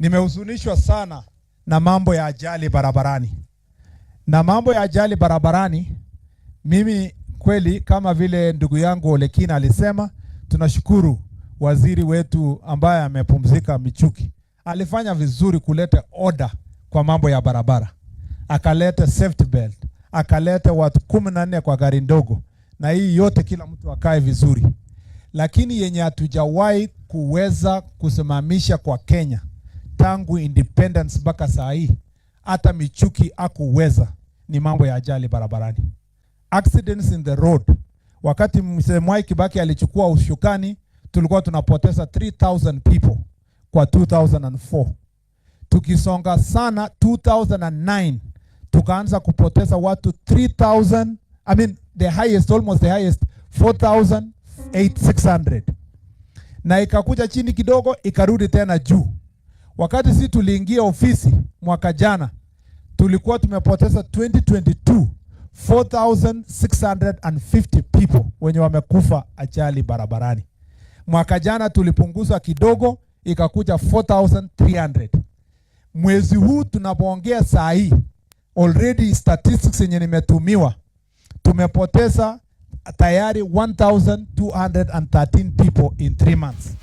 Nimehuzunishwa sana na mambo ya ajali barabarani. Na mambo ya ajali barabarani, mimi kweli kama vile ndugu yangu Olekina alisema, tunashukuru waziri wetu ambaye amepumzika Michuki. Alifanya vizuri kuleta order kwa mambo ya barabara. Akaleta safety belt, akaleta watu 14 kwa gari ndogo, na hii yote kila mtu akae vizuri. Lakini yenye hatujawahi kuweza kusimamisha kwa Kenya tangu independence mpaka saa hii, hata Michuki hakuweza, ni mambo ya ajali barabarani. Accidents in the road. Wakati Mzee Mwai Kibaki alichukua ushukani, tulikuwa tunapoteza 3,000 people kwa 2004. Tukisonga sana 2009 tukaanza kupoteza watu 3,000, almost the highest 4,600. Na ikakuja chini kidogo ikarudi tena juu. Wakati sisi tuliingia ofisi mwaka jana, tulikuwa tumepoteza 2022 4,650 people wenye wamekufa ajali barabarani. Mwaka jana tulipunguza kidogo ikakuja 4,300. Mwezi huu tunapoongea saa hii, already statistics yenye nimetumiwa, tumepoteza tayari 1,213 people in 3 months.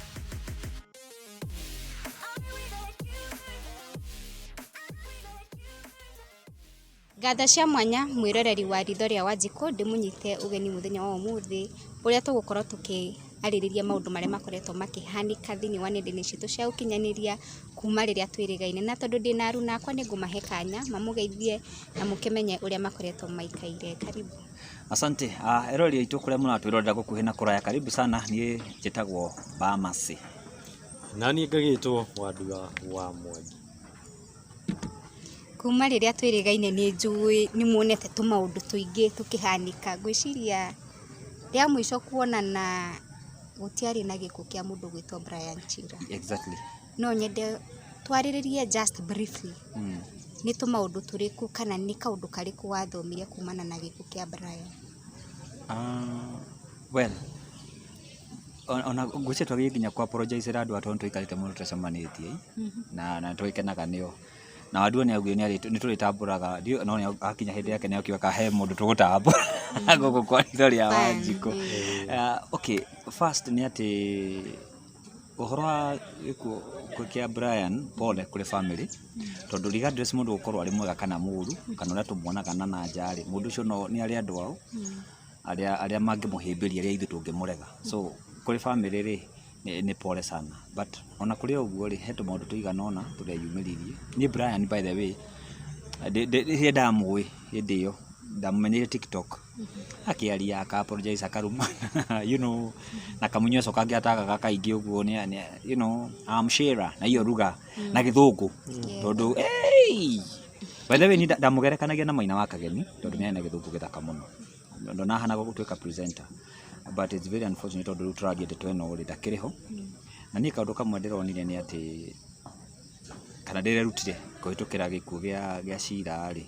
Gatha cia mwanya mwiroreri wa ritho ria Wanjiku ndimunyite ugeni muthenya wa umuthi uria tugukorwo tukiaririria maundu maria makoretwo makihanika thiini wa nenda-ini citu cia ukinyaniria kuma riria twirigaine, na tondu ndina aruna akwa ningumahe kanya mamugeithie na mukimenye uria makoretwo maikaire. Karibu. Asante. Erori itu kuria munatwirorera gukuhi na kuraya, karibu sana. Nie njitagwo Bamasi. Nani ngagitwo Wandua wa Mwangi. Kuma riria twirigaine ni njui ni muonete tu maundu tuingi tukihanika. Ngwiciria ria mwico kuonana gutiari na gikuo kia mundu gwitwo Brian Chira. Exactly. No nyende twariririe just briefly. Ni tu maundu turiku kana ni kaundu kariku wathomire kumana na gikuo kia Brian? Well, ona ngwiciria twagikinya ku apologize ra andu atondu twikarite muno tucemanitie na twikenaga nio na Wandua ni augire ni turitamburaga no ni akinya hindi yake ni akiwa kahe mundu tugutambura gogo kwa ritho ria Wanjiku. Okay, first ni ati uhoro wa kia Brian, pole kuri family, tondu regardless mundu ukorwo ari mwega kana muru kana uria tumuonaga na njari, mundu ucio no ni ari andu ao aria mangimuhimbiria aria ithu tungimurega. So kuri family ri ni pole sana, but ona kuri uguo ri hetu maundu tuiganona tureyumiririe. Ni Brian, by the way, he ndamui hindi yo ndamumenyire TikTok akiaria aka apologize akaruma you know, na kamunyeso kangi atagaga kaingi uguo ni you know, I'm Shira na iyo ruga na githungu tondu by the way ni ndamugerekanagia na Maina wa Kageni tondu ni na githungu githaka muno ndo na hana gutwika presenter, but it's very unfortunate tondu turagie tweno uri ndakiriho. Na ni kaundu kamwe ndironire ni ati kana ndirerutire kuhitukira gikuo gia Shira ri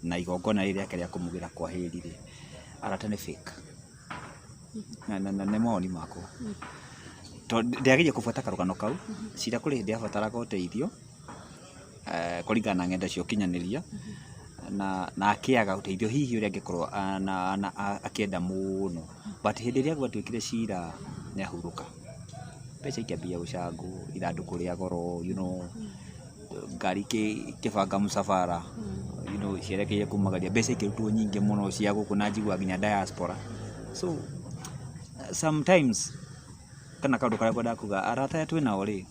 na igongona riri yake ria kumugira kwa heri ri arata ni fake na ne moni mako to ndiagiye kufuata karugano kau. Shira kuri hindi abataraga uteithio kuringana ngenda cio kinyaniria na akiaga uteithio hihi uria angikorwo akienda muno, but hindi ria gwatuikire Shira ni ahuruka pesa ikiambia gucangu ithanduku ria goro, you know, ngari kibanga musafara, you know, cierekeire kumagaria mbeca ikirutwo nyingi muno cia guku na njigua nginya diaspora. So sometimes kana kaundu karia kwenda kuga arata ya twina ori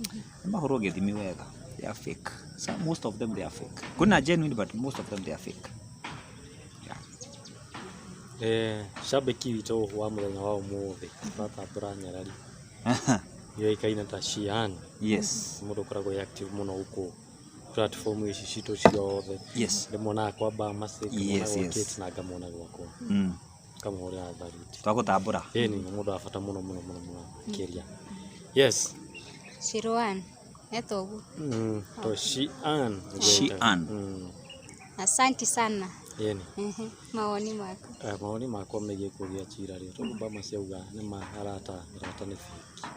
mahoro githimi wega, they are fake. So most of them they are fake. Kuna genuine, but most of them they are fake. Yeah. Shabiki wito wa muthenya wa umuthi tatambura nyarari yo ikaina ta Shian. Yes, mundu koragwo active muno huko platform ici citu ciothe. Yes, ndimona kwa Bamasi, yes, yes, na ngamona gwakwa kama uri atharuti twagutambura ni mundu afata muno kiria. Yes, Shirwan etogu to Shian. Asante sana. Yeni maoni mako maoni mako megie kugia Chira ri tondu Bamasi auga ni maharata ni fiki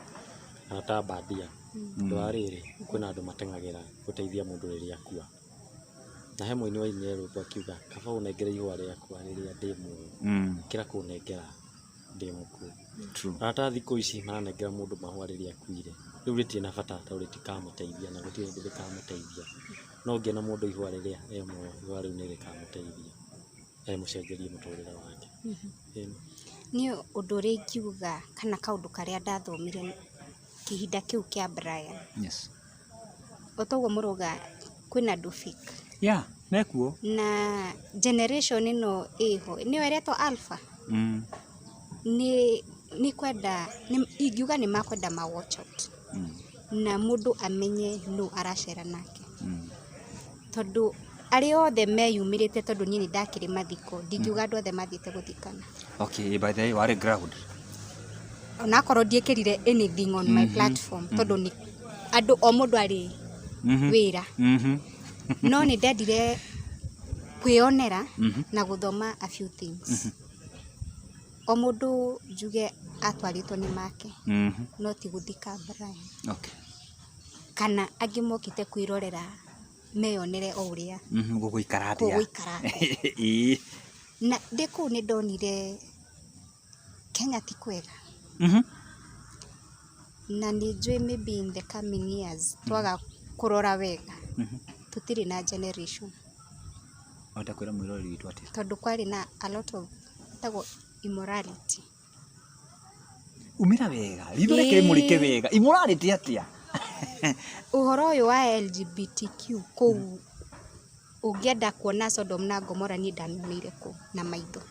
arata badia Ndwa riri kwina andu matengagira guteithia mundu riria akua. Na he mwini wa inyero twakiuga kaba unengere ihwa riakwa riria ndi mu kira kunengera ndi muku. True. Ata thikũ ici maranengera mundu mahua riria akuire. Riu ritie na bata ta ritikamũteithia na gutire ndi rikamuteithia. No ngena mundu ihwa riria ihwa riu ni rikamuteithia. Mucenjerie muturire wake. Ni undu uri ingiuga kana kaundu karia ndathomire kihinda kiu kia Brian. Yes. Otoguo muruga kwina Dufik. Yeah, mekuo. Na generation ino iho ni weretwo Alpha. Ni kwenda ingiuga ni makwenda ma watch out. Na mundu amenye no aracera nake. Tondu ari othe meyumirite tondu nyini ndakiri mathiko ndingiuga andu othe mathiite guthikana. Okay, by the way, wari ground. Ona korwo ndiekirire anything on my platform tondu ni andu o mundu ari wira. No ni ndendire kwionera na guthoma a few things. O mundu njuge atwaritwo ni make. No ti guthika Brian. Okay. Kana angi mokite kwirorera meyonere o uria guguikara atia na ndiku ni ndonire Kenya ti kwega. Na ni njui maybe in the coming years twaga kurora wega tutiri na generation kwira mwirori witu atia tondu kwari na a lot of tago immorality. Umira wega ithureke murike wega immorality atia uhoro uyu wa LGBTQ kou ungienda kuona Sodom na Gomora ni ndamionire ku na maitho.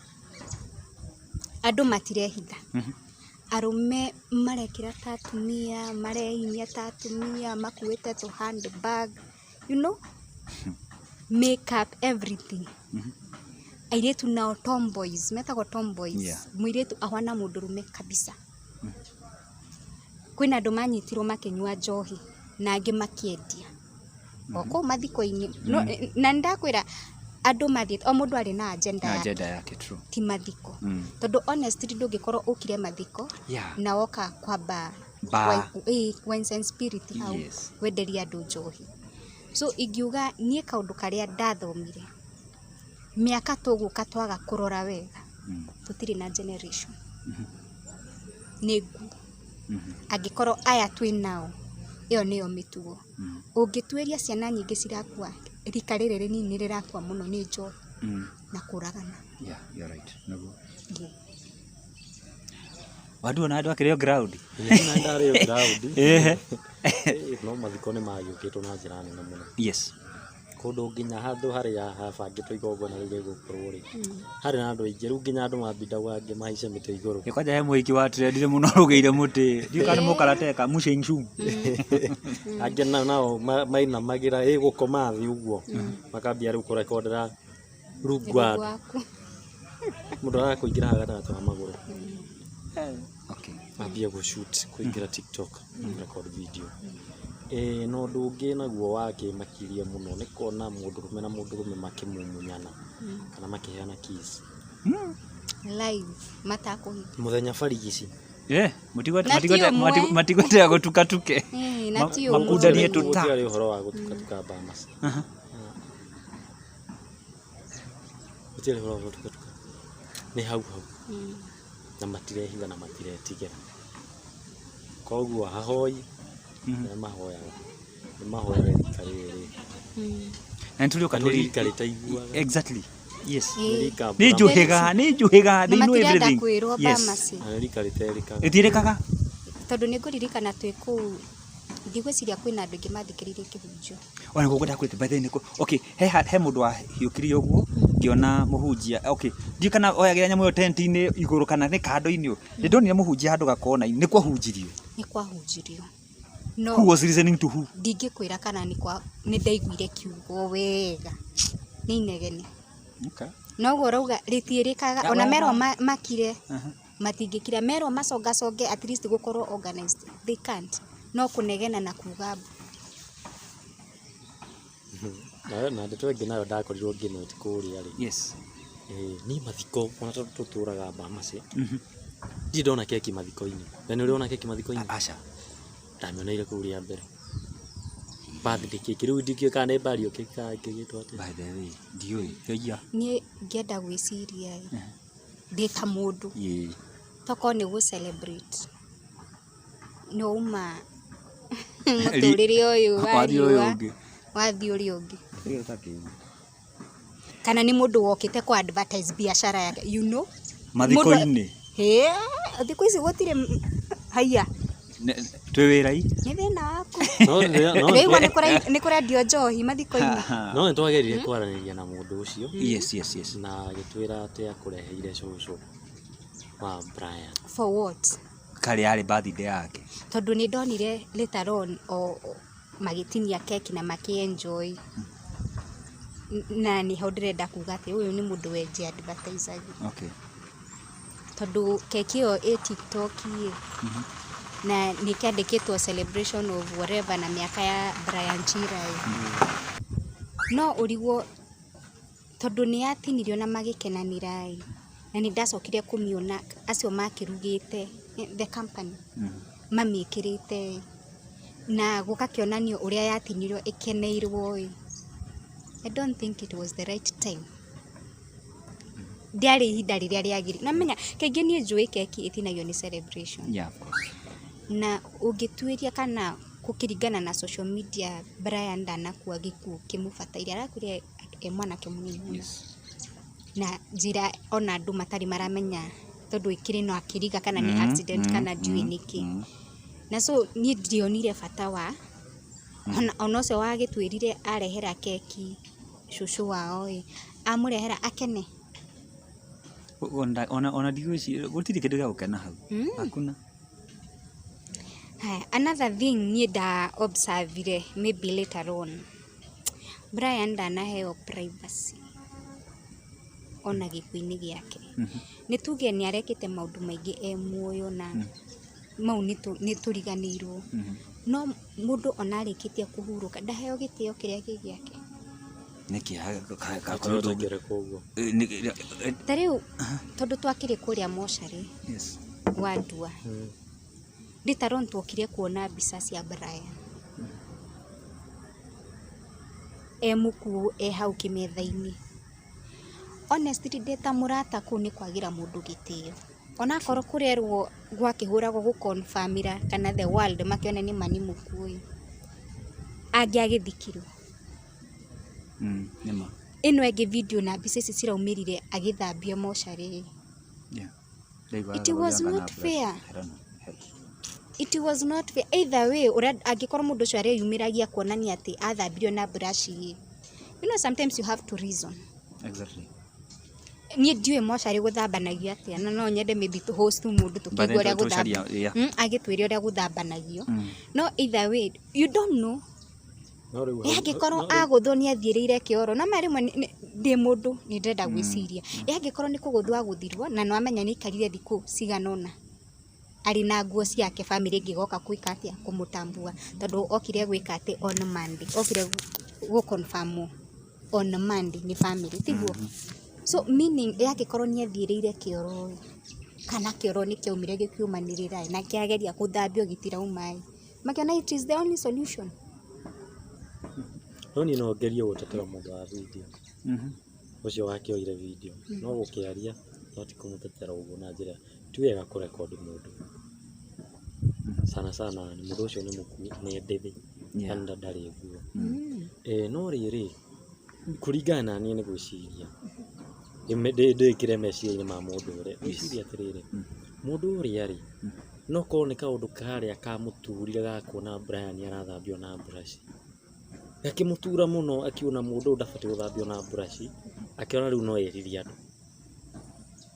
Andu matirehitha. Arume marekira tatumia mareinya tatumia makuite to handbag, you know, makeup everything. Airetu nao tomboys metago tomboys muiretu ahwana mundurume kabisa. Kwina andu manyitirwo makenyua njohi na angi makiendia oko mathiko-ini no, na ndakwira andu mathite o mundu ari na agenda yake. True. Ti mathiko tondu honestly ndungikorwo ukire mathiko na woka kwamba wine and spirit hau wenderia andu njohi. So ingiuga nie kaundu karia ndathomire miaka tuguka twaga kurora wega tutiri na generation negu angikorwo aya twi nao iyo niyo mitugo. Ungitweria ciana nyingi cirakua rika riri rinini rirakua muno ni njohi na kuragana. Yeah, you're right. Naguo. Wadu na andu akirio ground. Na ndario ground. No mathiko ni mayukitwo na njira nene muno. Yes. Kundu nginya handu haria habangitwo igongona riri gukorwo ri hari na andu aingi ru nginya andu mambinda wange mahice mite iguru kwanja he muiki wa trendire muno rugeire muti ndiukana mukarateka mushenchu ange nao maina magira gukoma thi uguo makambia ru kurekondera rugwa mundu arakuingira hagatagatĩ wa maguru. Okay. Mambia go shoot kuingira TikTok record video. No ndungi naguo wake makiria muno ni kona mundurume na mundurume makimumunyana kana makiheana kiss live matakuhi muthenya barigici matigwete gutukatuke makundanie tuta ari uhoro wa gutukatuka bamas utire uhoro wa gutukatuka ni hau na matirehitha na matiretigera koguo hahoi mahoya rĩkarĩrĩ na ntulio katuri karitaigua exactly yes ni njuhiga they know everything yes itirekaga tondu ni nguririkana twi ku ndigwiciria kwina andu ingi mathikiririe kihunjio ona ngukunda kwite by the way okay he mundu wa hiukirie uguo ngiona muhunjia okay ndikana oyagira nyamu yo tent-ini iguru kana ni kando-ini ni ndonire muhunjia handu gakona ni kwahunjirio no who was listening to who ndingikwira kana ni ndaiguire kiugo wega ni inegene okay no gorauga ritiirikaga ona mero makire matingikira mero macongaconge at least gukorwo organized they can't no kunegena na kugabu na ndetwe nginayo ndakorirwo nginote kuria ri yes ni mathiko ona tuturaga Bamas ndi ndona keki mathiko-ini na ni uriona keki mathiko-ini aca ndamioneire kuu ria mbere birthday cake riu ndikio kana bario kigitwo ati by the way ndioi yoya Niĩ ngĩenda gwĩciria ndĩ ta mũndũ toko nĩ gũ celebrate no uma mũtũrĩre ũyũ wathiĩ ũrĩa ũngĩ kana nĩ mũndũ wokĩte ku advertise biashara yake you know mathiko-inĩ thikũ ici gũtirĩ haya twĩ wĩra-i nĩ thĩna waku rĩu nĩ kũrendio njohi mathiko-inĩ no nĩtwagerire kwaranĩria na mũndũ ũcio yes na agĩtwĩra atĩ akũreheire cũcũ wa Brian for what kari yarĩ birthday yake tondũ nĩ ndonire later on magĩtinia keki na makĩ-enjoy na nĩ ho ndĩrenda kuga atĩ ũyũ nĩ mũndũ wenji advertise okay tondũ keki ĩyo ĩ TikTok na nĩ kĩandĩkĩtwo celebration of whatever na mĩaka ya Brian Chirai no ũrigwo tondũ nĩ yatinirio na magĩkenanĩra na nĩ ndacokire kũmiona acio makĩrugĩte the company mamĩkĩrĩte na gũkakĩonanio ũrĩa yatinirio ĩkeneirwo I don't think it was the right time ndiarĩ ihinda rĩrĩa rĩagĩrĩire na menya kaingĩ niĩ njũĩ keki ĩtinagio nĩ celebration yeah of course na ũngĩtuĩria kana gũkĩringana na social media Brian ndanakua gĩkuũ kĩmũbataire arakuire mwanake mũnini na njĩra ona andũ matarĩ maramenya tondũ ikĩrĩ no akĩriga kana nĩ accident kana ndiũĩ nĩkĩ na so niĩ ndionire bata wa ona ũcio wagĩtwĩrire arehera keki cũcũ wao amũrehera akene ona ndigwĩciria gũtirĩ kĩndũ gĩa gũkena hau hakuna another thing niĩ nda observire maybe later on Brian ndanaheo privacy ona gĩkuũ-inĩ gĩake nĩ tuge nĩ arekĩte maũndũ maingĩ muoyo na mau nĩ tũriganĩirwo no mũndũ ona arĩkĩtie kũhurũka ndaheo gĩtĩo kĩrĩa gĩ gĩake nĩkĩ ta rĩu tondũ twakĩrĩ kũrĩa mocarĩ wa Ndua nditaron twokire kuona mbica cia Brian mũkuũ hau kĩmetha-inĩ honestly ndeta mũrata kũu nĩ kwagĩra mũndũ gĩtĩo ona korwo kũrerwo gwakĩhũragwo gũkonfamira kana the world makĩone nĩ mani mũkuũ angĩagĩthikirwo ĩno ĩngĩ video na mbica ici ciraumĩrire agĩthambio mocarĩ it was not fair it was not fair either way angĩkorwo mũndũ ũcio areyumĩragia kuonania atĩ athambirio na brush you know sometimes you have to reason exactly niĩ ndiũĩ mocarĩ gũthambanagio atĩa na no nyende maybe to host mũndũ tũkĩigua ũrĩa gũthambanagio agĩtwĩre ũrĩa gũthambanagio no either way you don't know angĩkorwo agũthwo nĩ athiĩrĩire kĩoro na marĩmwe ndĩ mũndũ nĩ ndĩrenda gwĩciria angĩkorwo nĩ kũgũthwo agũthirwo na no amenya nĩ ikarire thikũ cigana ũna arĩ na nguo ciake family ĩngĩgoka gwĩka atĩa kũmũtambua tondũ okire gwĩka atĩ on Monday okire gũconfirm on Monday nĩ family tiguo so meaning angĩkorwo nĩ athiĩrĩire kĩoro kana kĩoro nĩ kĩaumire gĩkiumanĩrĩra na kĩageria gũthambio gĩtirauma makĩona it is the only solution no niĩ no ngerie gũtetera mũndũ wa video ũcio wakĩoire video no gũkĩaria no ti kũmũtetera ũguo na njĩra ti wega kũrekondi mũndũ sana nĩ mũndũ ũcio nĩ mũkuũ nĩ ndĩthĩ kana ndarĩ nguo no rĩrĩ kũringana na niĩ nĩ gwĩciria ndĩkĩre meciria-inĩ ma mũndũ ũrĩa gwĩciria atĩrĩrĩ mũndũ ũrĩa rĩ no korwo nĩ kaũndũ karĩa kamũturire gakuona Brian arathambio na brush gakĩmũtura mũno akiona mũndũ ndabatiĩ gũthambio na brush akĩona rĩu no eririe andũ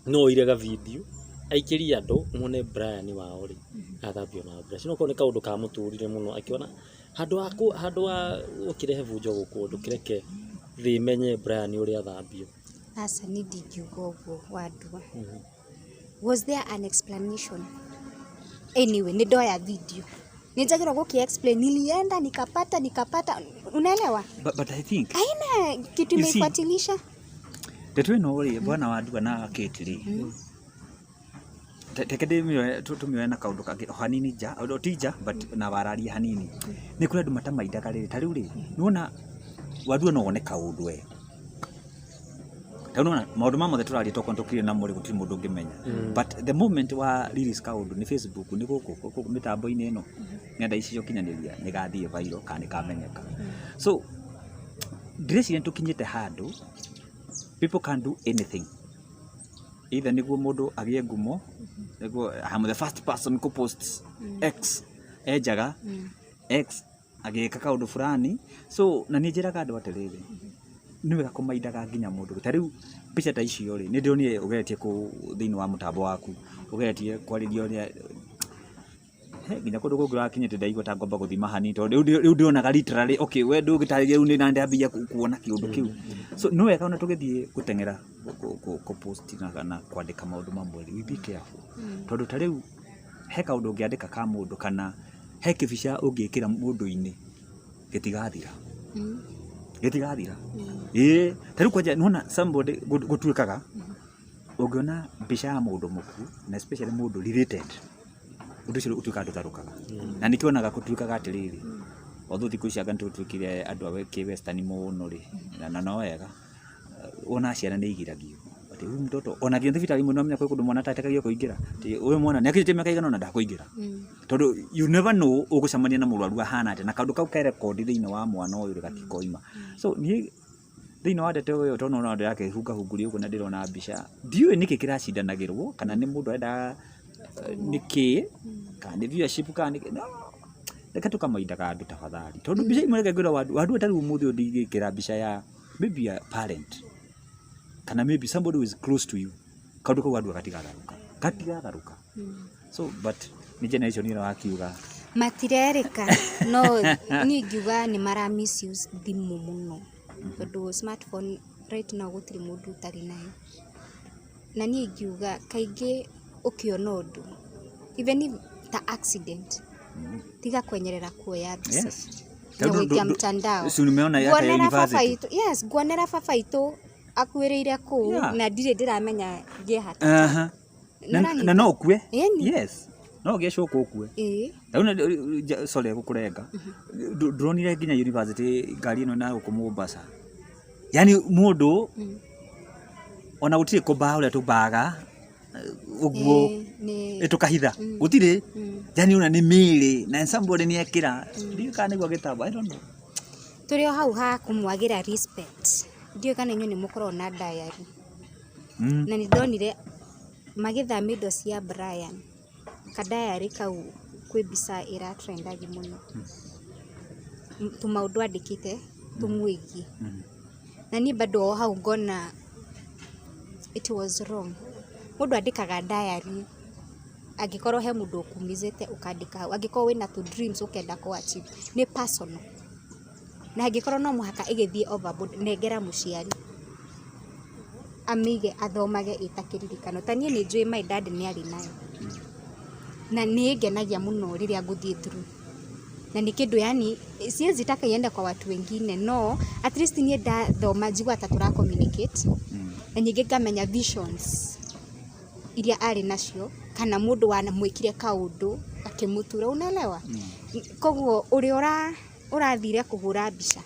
no oire video aikĩrie andũ mone Brian wao rĩ athambio na brush no korwo nĩ kaũndũ kamũturire mũno akiona handũ ha ũkĩrehe bunjo gũkũ ndũkĩreke thĩ menye Brian ũrĩa athambio asa nĩ ndingiuga ũguo wa Ndua was there an explanation anyway nĩ ndoya video nijagĩrwo gũki-explain nilienda nikapata unaelewa but I think haina kitu imeifuatilisha ndeto ĩno rĩ bwana wa Ndua na Kate rĩ teke ndimioe tumioe na kaundu kangi hanini ja tija but na wararia hanini ni kuri andu matamaindaga riri ta riu ri nuona wadu no one kaundu we tauna maundu mamwe turari tokontukire na muri gutiri mundu ngimenya but the moment wa release kaundu ni Facebook ni guku mitambo-ini ino nenda icio kinyaniria ni gathie viral kana kamenyeka so dressing tukinyite handu people can do anything either niguo mundu agie ngumo niguo I'm the first person to post X ejaga X agika kaundu fulani so na nijiraga andu atiriri niwe gakumaindaga nginya mundu ta riu picha ta icio ri ni ndionire ugeretie ku thiini wa mutambo waku ugeretie kwaririo ni nginya kundu kungira kinyite ndaigua ta ngomba guthima hani to riu ndionaga literally okay we ndu gitariria riu ni na ndambia kuona kiundu kiu so no wega ona tugithie gutengera ku post na kwandika maundu mamwe we be careful tondu ta riu he kaundu ungiandika ka mundu kana he kibica ungikira mundu-ini gitigathira gitigathira ta riu kwanja nona somebody gutuikaga ungiona mbica ya mundu muku na especially mundu related undu cio utuika ndutharukaga na nikionaga kutuikaga atiriri otho thiku ici anga tutwikire andu awe ki western muno ri na no wega ona ciana ni igiragio ati huyu mtoto ona thie thibitari muno amenya kundu mwana tatekagio kuingira ti uyu mwana ni akirite miaka igana na ndakuingira tondu you never know ugucamania na murwaru ahana ati na kaundu kau ka record thiini wa mwana uyu gatikoima so ni thiini wa ndete uyu tona ona ndu yake hunga hunguri uguo na ndirona mbica ndiwe niki kiracindanagirwo kana ni mundu enda niki kana viewership kana no reka tukamaindaga andu tafadhali tondu mbica imwe reke ngwira wandu atari umuthi undigikira mbica ya maybe a parent kana maybe somebody who is close to you kaundu kau andu gatigatharuka so but ni generation ino wakiuga matirereka no ni ngiuga ni mara misuse thimu muno tondu smartphone right now gutiri mundu utari nayo na ni ngiuga kaingi ukiona undu even if ta accident tiga kwenyerera kuoya mbica ya mtandao si nimeona hata ya university yes guonera baba itu akuireire ku na ndire ndiramenya ngie hata na no kue yes no gesho kukue tauna sole gukurenga ndronire nginya university ngari ino na Mombasa yani mundu ona gutire kumbaa uria tumbaga uguo etukahitha gutire yani una ni miri na somebody ni ekira ndio kana nigwa gitabo I don't know turi hau ha kumwagira respect ndio kana inyo ni mukoro na diary na ni ndonire magithamia indo cia Brian ka diary kau kwi bisa ira trendagi muno tumaundu andikite tumwigi na ni bado hau ngona it was wrong mundu andikaga diary agikorwo he mundu ukumizete ukandika hau agikorwo wina tu dreams ukenda ku achieve ni personal na agikorwo no muhaka igithie overboard negera muciari amige athomage itakiririkano tanie ni njui my dad ni ari nayo na ni ngenagia muno riria nguthie through na ni kindu yani siwezi taka iende kwa watu wengine no at least ni ndathoma njigua tatura communicate na nyingi ngamenya visions iria ari nacio kana mundu wanamwikire kaundu akimutura unaelewa koguo uri urathire kuhura mbica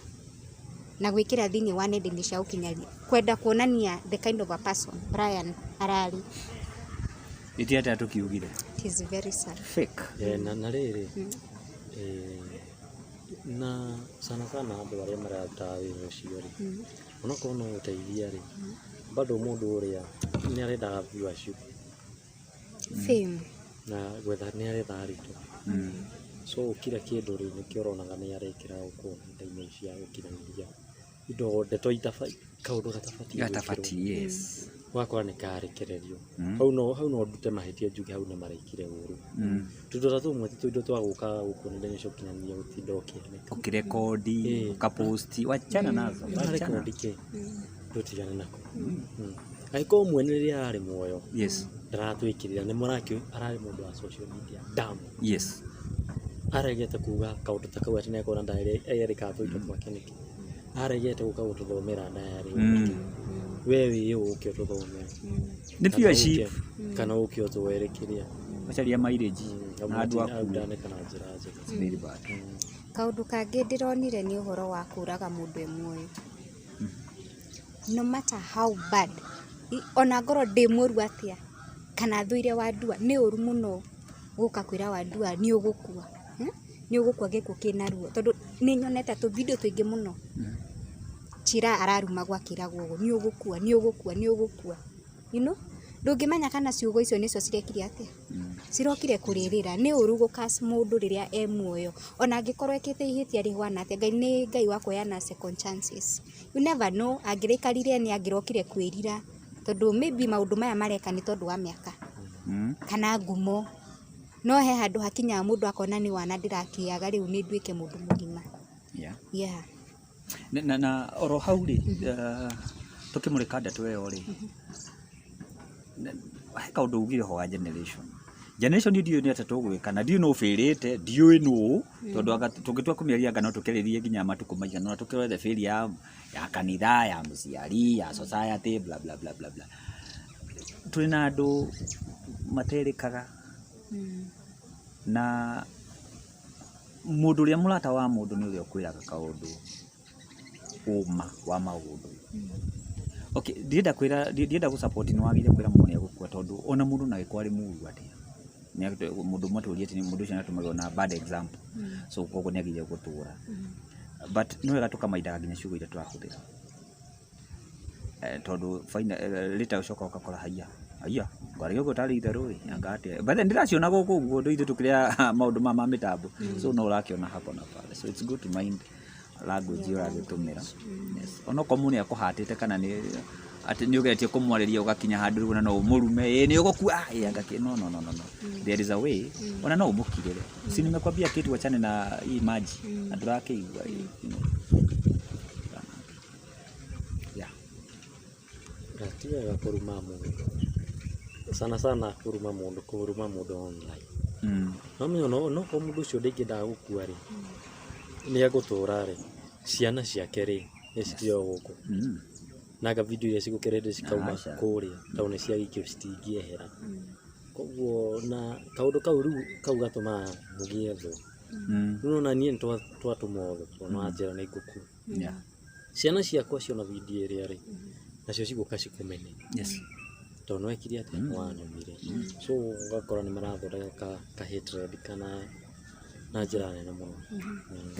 na gwikira thiini wa nenda-ini cia ukinyaria kwenda kuonania the kind of a person Brian arari iti ata tukiugire it is very sad fake na riri na sana andu aria marata wira ucio ri ona kono uteithia ri bado mundu uria ni arenda viewership fame na gwetha ni arenda arito so kila kindu ri ni kioronaga ni arekira uko nda-ini cia ukinyanĩria indo ndeto itafai kaundu gatafati yes wakora ni karekererio hau no ndute mahitia njuge hau na marekire uru tudora tumwe tuindo twaguka guko nda-ini cia ukinyanĩria gutindokene ukirekodi ukaposti wachana nazo wachana ndike tutigane nako aiko mweneria ari muoyo yes ndaratwikirira ni murakio arari mundu wa social media damu yes aregete kuga kaundu takau ati nekona ndaire erika tuindo twakeneke aregete guka gututhomera ndayari wewe uke tuthome Nĩ viewership kana uke tuwerekeria macaria mileage na andũ aku ndaneka na njĩra njega. very bad. Kaũndũ kangĩ ndĩronire nĩ ũhoro wa kũraga mũndũ ĩmwe. No matter how bad, ona ngoro ndĩ mũru atĩa kana thũire wa ndua, nĩ ũru mũno gũka kwĩra wa ndua nĩ ũgũkua. Nĩ ũgũkua gĩkuũ kĩna ruo, tondũ nĩ nyonete tũvideo tũingĩ mũno Chira ararumagwo akĩragwo ũguo, nĩ ũgũkua, nĩ ũgũkua, nĩ ũgũkua. You know, ndũngĩmenya kana ciugo icio nĩcio cirekire atĩa. Cirokire kũrĩrĩra. Nĩ ũru gũcast mũndũ rĩrĩa e muoyo, ona angĩkorwo ekĩte ihĩtia rĩhwana atĩa. Ngai nĩ Ngai wa kuheana second chances. You never know, angĩrĩkarire nĩ angĩrokire kwĩrira, tondũ maybe maũndũ maya mareka nĩ tondũ wa mĩaka kana ngumo. No he handũ hakinyaga mũndũ akona nĩ wana ndĩrakĩaga rĩu nĩ nduĩke mũndũ mũgima. Yeah. Na oro hau rĩ tũkĩmũrĩka ndeto ĩyo rĩ he kaũndũ ugire ho wa generation ndiũĩ nĩ atĩa tũgwĩka na ndiũĩ no ũbĩrĩte ndiũĩ nũ tondũ tũngĩtua kũmĩaria anga no tũkĩrĩrie nginya matukũ maigana na tũkĩrore bĩri ya kanitha ya mũciari ya society bla bla bla bla bla. Tũrĩ na andũ materĩkaga na mũndũ ũrĩa mũrata wa mũndũ nĩ ũrĩa ũkwĩraga kaũndũ uma wa maũndũ. Okay, ndienda gũsupport nĩ wagire kwĩra mũndũ nĩ agũkua tondũ ona mũndũ na gĩkwarĩ mũru atĩa. Nĩ mũndũ matũrĩtie atĩ mũndũ ũcio natũmagwo na bad example. So koguo nĩ agire gũtũra. But nĩ wega tũkamaithaga nginya ciugo iria tũrahũthĩra. Tondũ later ũcoka ũgakora haiya ngwarĩo gũtarĩ itherũ ĩ anga atĩa. But ndĩraciona gũkũ ũguo ndũ ithuĩ tũkĩrĩa maũndũ ma mĩtambo. So no ũrakĩona hapo na pale. So it's good to mind language ũragĩtũmĩra. Yes. Ona komuni akũhatĩte kana nĩ atĩ nĩ ũgetie kũmwarĩria ũgakinya handũ rĩu na no ũmũrume nĩ ũgũkua anga no. There is a way ona no ũmũkirĩre. Si nimekwambia kitu wachane na hii maji na ndũrakĩigua yeah. Ratiga kũruma mũndũ sana kũruma mũndũ online. No ko mũndũ ũcio ndĩngĩendaga gũkua rĩ nĩ agũtũra rĩ ciana ciake rĩ nĩcithiaga gũkũ naga video iria cigũkerete cikauma kũrĩa taũni cia gĩkĩro citingĩehera. Koguo na kaũndũ kau rĩu kau gatũmaga mũgĩe thũ. Rĩu na niĩ twatũma othe ona njĩra nĩ ngũkua. Ciana ciakwa ciona video ĩrĩa rĩ nacio cigũka cikũmene. Tondũ nĩ wekire atĩa wanyumire. So ũgakora nĩ marathondeka ka hatred kana na njĩra nene mũno.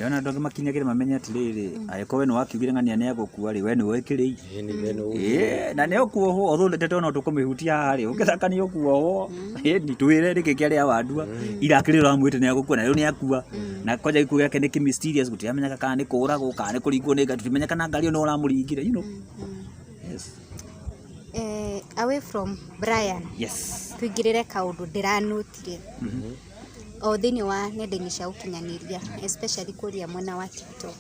Ona andũ angĩ makinyagĩre mamenye atĩrĩrĩ angĩkorwo we nĩ wakiugire ng'ania nĩ agũkua rĩ we nĩ wekĩrĩire na nĩ ũkuohwo although ndetete ona tũkũmĩhutia haha rĩ ũgĩthaka nĩ ũkuohwo nĩ twĩre rĩkĩkĩa rĩa wandua irakĩrĩ ũramwĩte nĩ agũkua na rĩu nĩ akua na koja gĩkuũ gĩake nĩ mysterious gũtiramenyeka kana nĩ kũragwo kana nĩ kũringwo nĩ Ngai tũtimenyekana ngari no ũramũringire you know. Yes. Away from Brian. Yes. Tuingĩrĩre kaũndũ ndĩranotire. O thĩinĩ wa nenda-inĩ cia ũkinyanĩria especially kũrĩa mwena wa TikTok.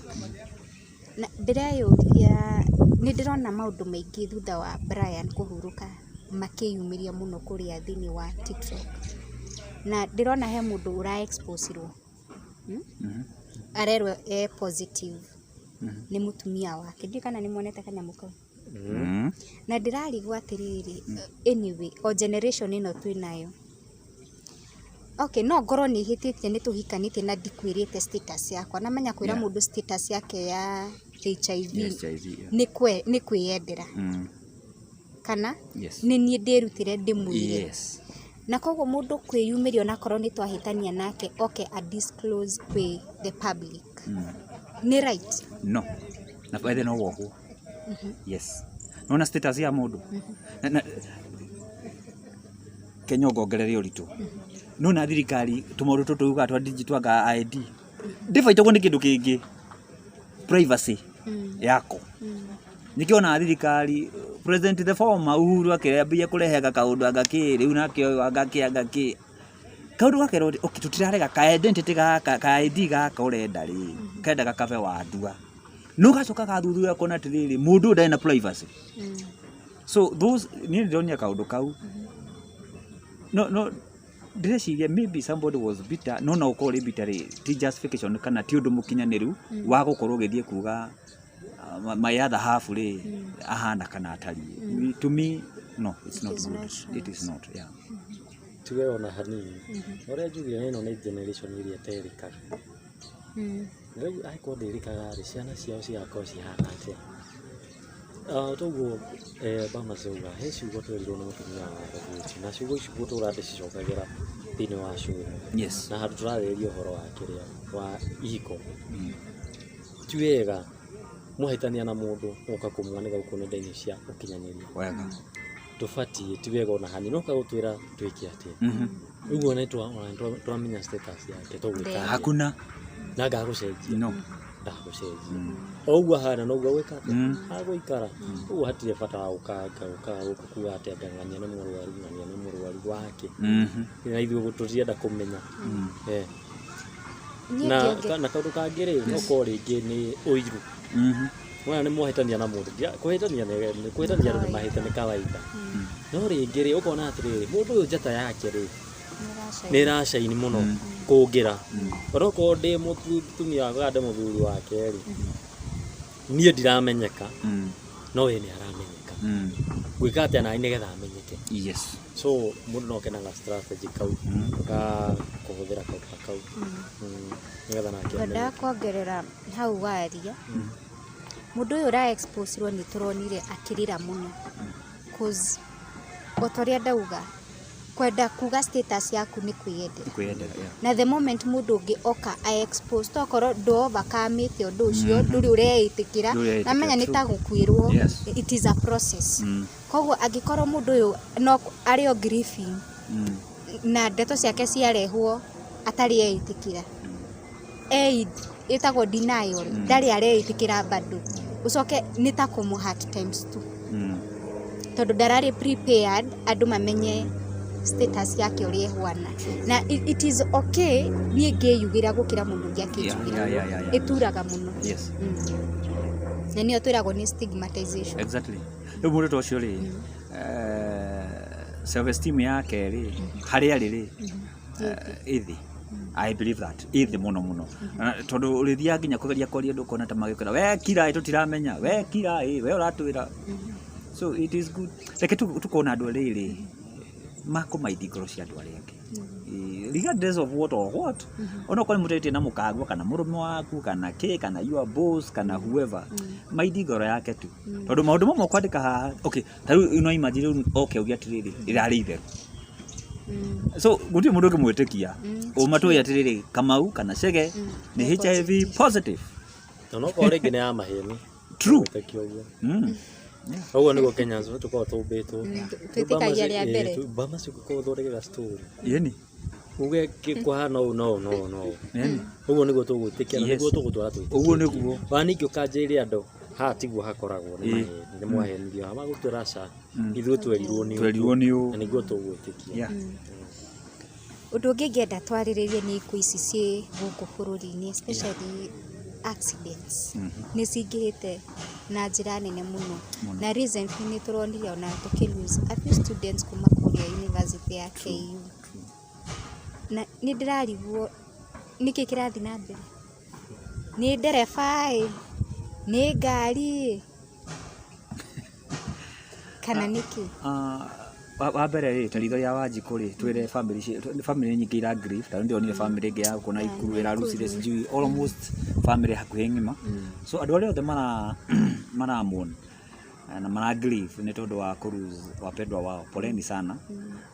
Na ndĩreyũria nĩ ndĩrona maũndũ maingĩ thutha wa Brian kũhurũka makĩyumĩria mũno kũrĩa thĩinĩ wa TikTok. Na ndĩrona he mũndũ ũra-exposerwo. Arerwo positive. Nĩ mũtumia wake. Ndiũĩ kana nĩ muonete kanyamũ kau. Na ndĩrarigwo atĩrĩrĩ anyway o generation ĩno twĩnayo. Okay, no ngorwo nĩ ihĩtĩtie nĩ tũhikanĩtie na ndikwĩrĩte status yakwa. Namenya kwĩra mũndũ status yake ya HIV nĩ kwĩyendera. Kana nĩ niĩ ndĩrutire ndĩmwĩre. Na koguo mũndũ kwĩyumĩria onakorwo nĩ twahĩtania nake okay a disclose kwĩ the public. Nĩ right? No. Na by the no wohwo. Yes. Nona status ya mũndũ. Kenya ũngongerere ũritũ. Nona thirikari tũmaũndũ tũtũ tuga twa digital anga ID. Ndibaitagwo nĩ kĩndũ kĩngĩ. Privacy yako. Nikiona thirikari President the former Uhuru akĩambia kũrehaga kaũndũ agakĩ rĩu nakĩo agakĩ. Kaũndũ gakerwo okay tũtirarega ka identity gaka ka ID gaka ũrenda rĩ. Kenda gakabe wandua. No gacoka gathuthuria kona atĩrĩrĩ mũndũ ndarĩ na privacy. So those niĩ ndĩronia kaũndũ kau. No ndĩreciria maybe somebody was bitter no na ũkorwo bitter ti justification kana ti ũndũ mũkinyanĩru wa gũkorwo ũgĩthiĩ kuga my other half ahana kana atari. To me, no, it's not good. Right. It is not, yeah. Tuwe ona hanini. Ore njugire ino ni generation iria terikaga. Rĩu akorwo ndĩrĩkaga rĩ, ciana ciao cigakorwo cihana atĩa? Toguo Bama Zouga he ciugo twerirwo nĩ mũtumia wa Gathũti, na ciugo ici tũrandĩcicokagĩra thĩinĩ wa cũrũ. Yes. Na handũ tũrarĩrĩria ũhoro wa kĩrĩa wa ihiko. Ti wega mũhĩtania na mũndũ ũka kũmwanĩka gũkũ nenda-inĩ cia ũkinyanĩria. Wega. Tũbatiĩ ti wega ona hanini ũka gũtwĩra twĩke atĩa. Ũguo nĩ twamenya status yake tũgwĩka. Hakuna. Na ngagũcenjia. No. Ndagũcenjia. Oguo hana noguo gwĩka atĩa. Agũikara. Ũguo hatirĩ bata wa gũkuga atĩ angang'ania nĩ mũrwaru ng'ania nĩ mũrwaru wake. Na ithuĩ tũtienda kũmenya. Na kaũndũ kangĩ rĩ, no korwo rĩngĩ nĩ ũiru. Mwana nĩ mũhĩtania na mũndũ. Kũhĩtania nĩ mahĩtia nĩ kawaida. No rĩngĩ rĩ, ũkona atĩrĩrĩ, mũndũ ũyũ njata yake rĩ, nĩ ĩracaini mũno kũngĩra. Onokorwo ndĩ mũtumia gande mũthuri wake rĩ, niĩ ndiramenyeka, no we nĩ aramenyeka. Gwĩka atĩa naniĩ nĩgetha amenyeke. Yes. So mũndũ no kenaga strategy kau ka kũhũthĩra kaũndũ kau nĩgetha nake Kwenda kuongerera hau waria, mũndũ ũyũ ũra exposerwo nĩ tũronire akĩrĩra mũno, cause otorĩa ndauga kwenda kuga status yaku nĩ kwĩyendera. Na the moment mũndũ ũngĩ oka a expose tokorwo ndova kamĩte ũndũ ũcio ndũrĩ ũreĩtĩkĩra na menya nĩ ta gũkwĩrwo it is a process. Koguo angĩkorwo mũndũ ũyũ no arĩ o grieving na ndeto ciake ciarehwo atarĩ eĩtĩkĩra, ĩtagwo denial, ndarĩ areĩtĩkĩra bado, ũcoke nĩ ta kũmũ hard times tu, tondũ ndararĩ prepared andũ mamenye status yake ũrĩa ĩhwana. Na it is okay niĩ ngĩyugĩra gũkĩra mũndũ ũngĩ akĩnjugĩra, ĩturaga mũno. Yes. Na nĩyo twĩragwo nĩ stigmatization. Exactly. Rĩu mũndũ ta ũcio rĩ, self esteem yake rĩ, harĩa rĩ ĩthĩ. I believe that ĩthĩ mũno. Tondũ ũrĩthiaga nginya kũgeria kwaria andũ ũkona ta magĩkwĩra we kira tũtiramenya, we kira we ũratwĩra. So it is good. Reke tukona andũ rĩrĩ makomaidi ngoro cia andũ arĩa angĩ. Regardless of what or what. Onokorwo mũtetie na mũkagwa kana mũrũme waku kana kana your boss kana whoever. Maidi ngoro yake tu. Tondũ maũndũ mamwe kwandĩka haha, okay, ta rĩu no imagine rĩu okay ugia atĩrĩrĩ ĩrarĩ itherũ. So gũtirĩ mũndũ ũngĩmwĩtĩkia. Ũmatũĩ atĩrĩrĩ Kamau kana Chege nĩ HIV positive. Onokorwo rĩngĩ nĩ ya maheni. True. Ũguo nĩguo Kenyans tũkoragwo tũmbĩtwo. Twĩtĩkagia rĩa mbere. Bama cikoragwo thondekega story. Yeni. Uge kĩkwa no. Ũguo nĩguo tũgwĩtĩkia na nĩguo tũgũtwara twĩtĩkia. Ũguo nĩguo. Waningĩ ũkanjĩrĩria andũ haha tiguo hakoragwo nĩ mwahenirio. Hama gũtwĩra ca ithuĩ twerirwo nĩ ũũ. Na nĩguo tũgwĩtĩkia. Ũndũ ũngĩ ngĩenda twarĩrĩrie nĩ ikuũ ici ciĩ gũkũ bũrũri-inĩ, especially accidents. Nĩ cingĩhĩte na njĩra nene mũno. Na recently nĩ tũronire ona tũkĩ-lose a few students kuma kũrĩa university ya KU. Na nĩ ndĩrarigwo nĩkĩ kĩrathiĩ na mbere? Nĩ ndereba nĩ ngari kana nĩkĩ? Wa mbere rĩ, ta ritho rĩa Wanjikũ rĩ, twĩre family nyingĩ ira grief, ta ndionire family ĩngĩ ya kuona Ikuru ĩrarucire sijui almost family hakuhĩ ng'ima. So andũ arĩa othe mara mourn na mara grief nĩ tondũ wa kũruzi wapendwa wao. Poleni sana.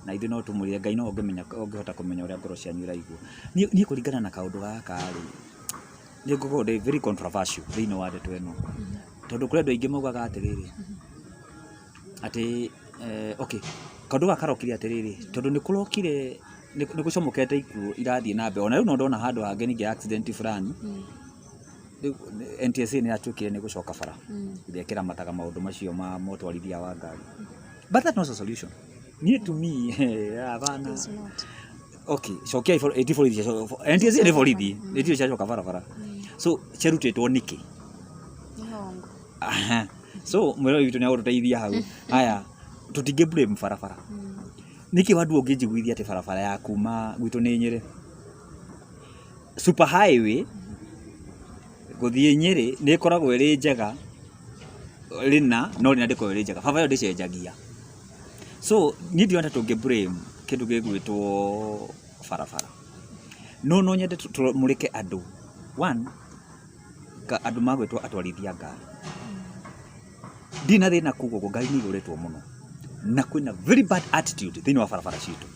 Na ithuĩ no tũmũrĩe Ngai no ũngĩhota kũmenya ũrĩa ngoro cianyu iraigua. Niĩ kũringana na kaũndũ gaka rĩ, nĩ ngũkorwo very controversial thĩinĩ wa ndeto ĩno. Tondũ kũrĩ andũ aingĩ maugaga atĩrĩrĩ atĩ okay, kaũndũ gaka karokire atĩrĩrĩ, tondũ nĩ kũrokire nĩ gũcomokete ikuũ irathiĩ na mbere. Ona rĩu no ndona handũ hangĩ ningĩ accident fulani. NTSA nĩ yatuĩkire nĩ gũcoka bara ĩgekĩra mataga maũndũ macio ma motwarithia wa ngari. But that's not a solution. Niĩ to me hapana. Okay, cokia borithi NTSA nĩ borithi nĩtio ciacoka barabara. So cerutĩtwo nĩkĩ? So mwĩrĩ witũ nĩ agũtũteithia hau. Haya tutinge blame barabara. Nĩkĩ wandu ũngĩnjiguithia atĩ barabara ya kuma gwitũ nĩ Nyĩrĩ super highway gũthiĩ Nyĩrĩ nĩ ĩkoragwo ĩrĩ njega rina no rina ndiko rinjaga baba yo ndicenjagia so ni ndio hata tunge blame kindu gigwitwo barabara no nyende mureke andu one andu magwitwo atwarithia ngari ndina thina kugo ngari ni igoretwo muno na kwina very bad attitude thini wa barabara citu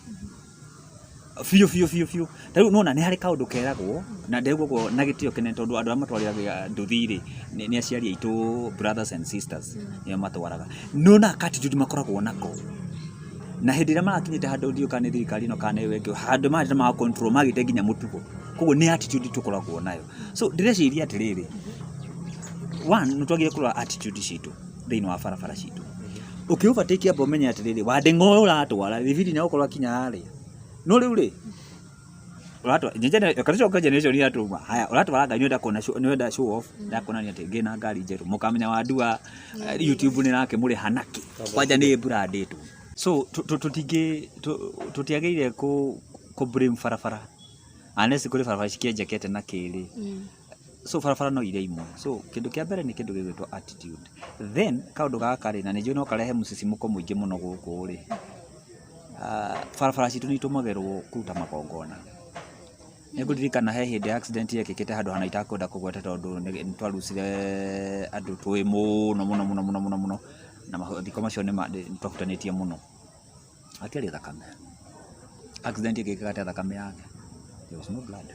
fiu tariu nona ni hari kaundu keragwo na ndegwo na gitio kene tondu andu amatwariraga nduthiri ni aciari aitu brothers and sisters ni matwaraga nona attitude makoragwo nako na hindi ria marakinyite handu ndio kana thirikari no kana wenge handu mari ma control magite nginya mutugo koguo ni attitude tukoragwo nayo so ndireciria atiriri one nutwagire kurora attitude citu thini wa barabara citu ukiubatĩkia bomenya atiriri wandengo uratwara thibidi na ukorwa kinya hari no riu ri uratwa njenje karicoka generation ya tuma haya uratwara ngari nenda kuona nenda show off nda kuona ni ati ngina ngari njeru mukamenya wadua YouTube ni nake muri hanaki kwanja ni brand tu so tutiageire ku blame barabara anesi kuri barabara cikienja kete na kiri so barabara no ire imwe so kindu kia mbere ni kindu gigwitwo attitude then kaundu gaka ri na ni no karehe musisimuko muingi muno guku ri barabara citu ni tumagerwo kuruta magongona niguririkana he hindi accident yekikite handu hana itakwenda kugweta tondu ni twarucire andu twi muno na mathiko macio ni twahutanitie muno akiri thakame accident yekikite thakame yake there was no blood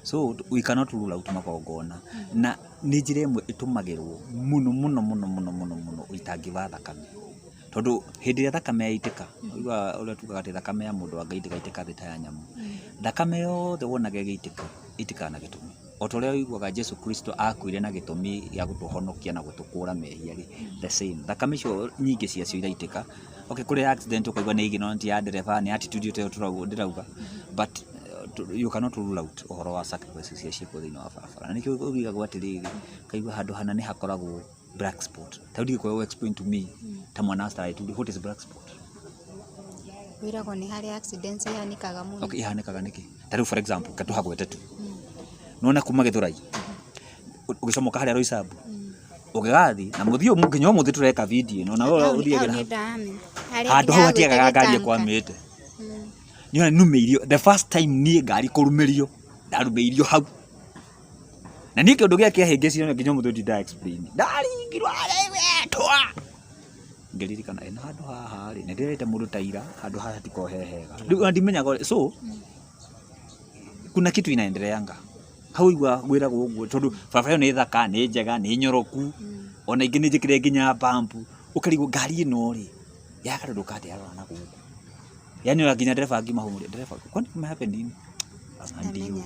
so we cannot rule out magongona na ni njira imwe itumagirwo muno itangiva thakame tondu hindi ya thakame yaitika uga ule tukaga ati thakame ya mundu angaitika itika thita ya nyamu thakame yothe wonaga itika na gitumi otoria uiguaga Jesu Kristo akuire na gitumi ya gutuhonokia na gutukura mehia ri the same thakame cio nyingi cia cio iraitika okay kuri accident ukaigua ni ignorant ya dereva ni attitude yote ndirauga but you cannot rule out ohoro wa sacrifices cia ciiko thini wa barabara na nikio ugigagwo atiriri kaigua handu hana ni hakoragwo black spot taudi ko explain to me ta mwana style to what is black spot wirago ni hari accidents ihanikaga muno okay ihanikaga niki tariu for example katuhagwete tu nona kuma Githurai ugicomoka hari Roysambu ugigathi na muthio munginya muthi tureka video nona uthiagira handu hau atiagaga ngari kwamite niona numeirio the first time ni ngari kurumirio ndarumeirio hau na niki undu gia kiahingiciro nginya muthu ndida explain ndaringirwa wetwa ngiririkana ena handu haha ri ndirete mundu taira handu haha tiko hehega riu ndimenyaga so kuna kitu inaendeleanga hau igwa gwiragwo uguo tondu baba yo ni thaka ni njega ni nyoroku ona ingi ni njikire nginya pampu ukarigwo ngari ino ri yakarunduka ati arona guku yani ora nginya dereva ngimahumuria dereva kwani kumehappen nini ndio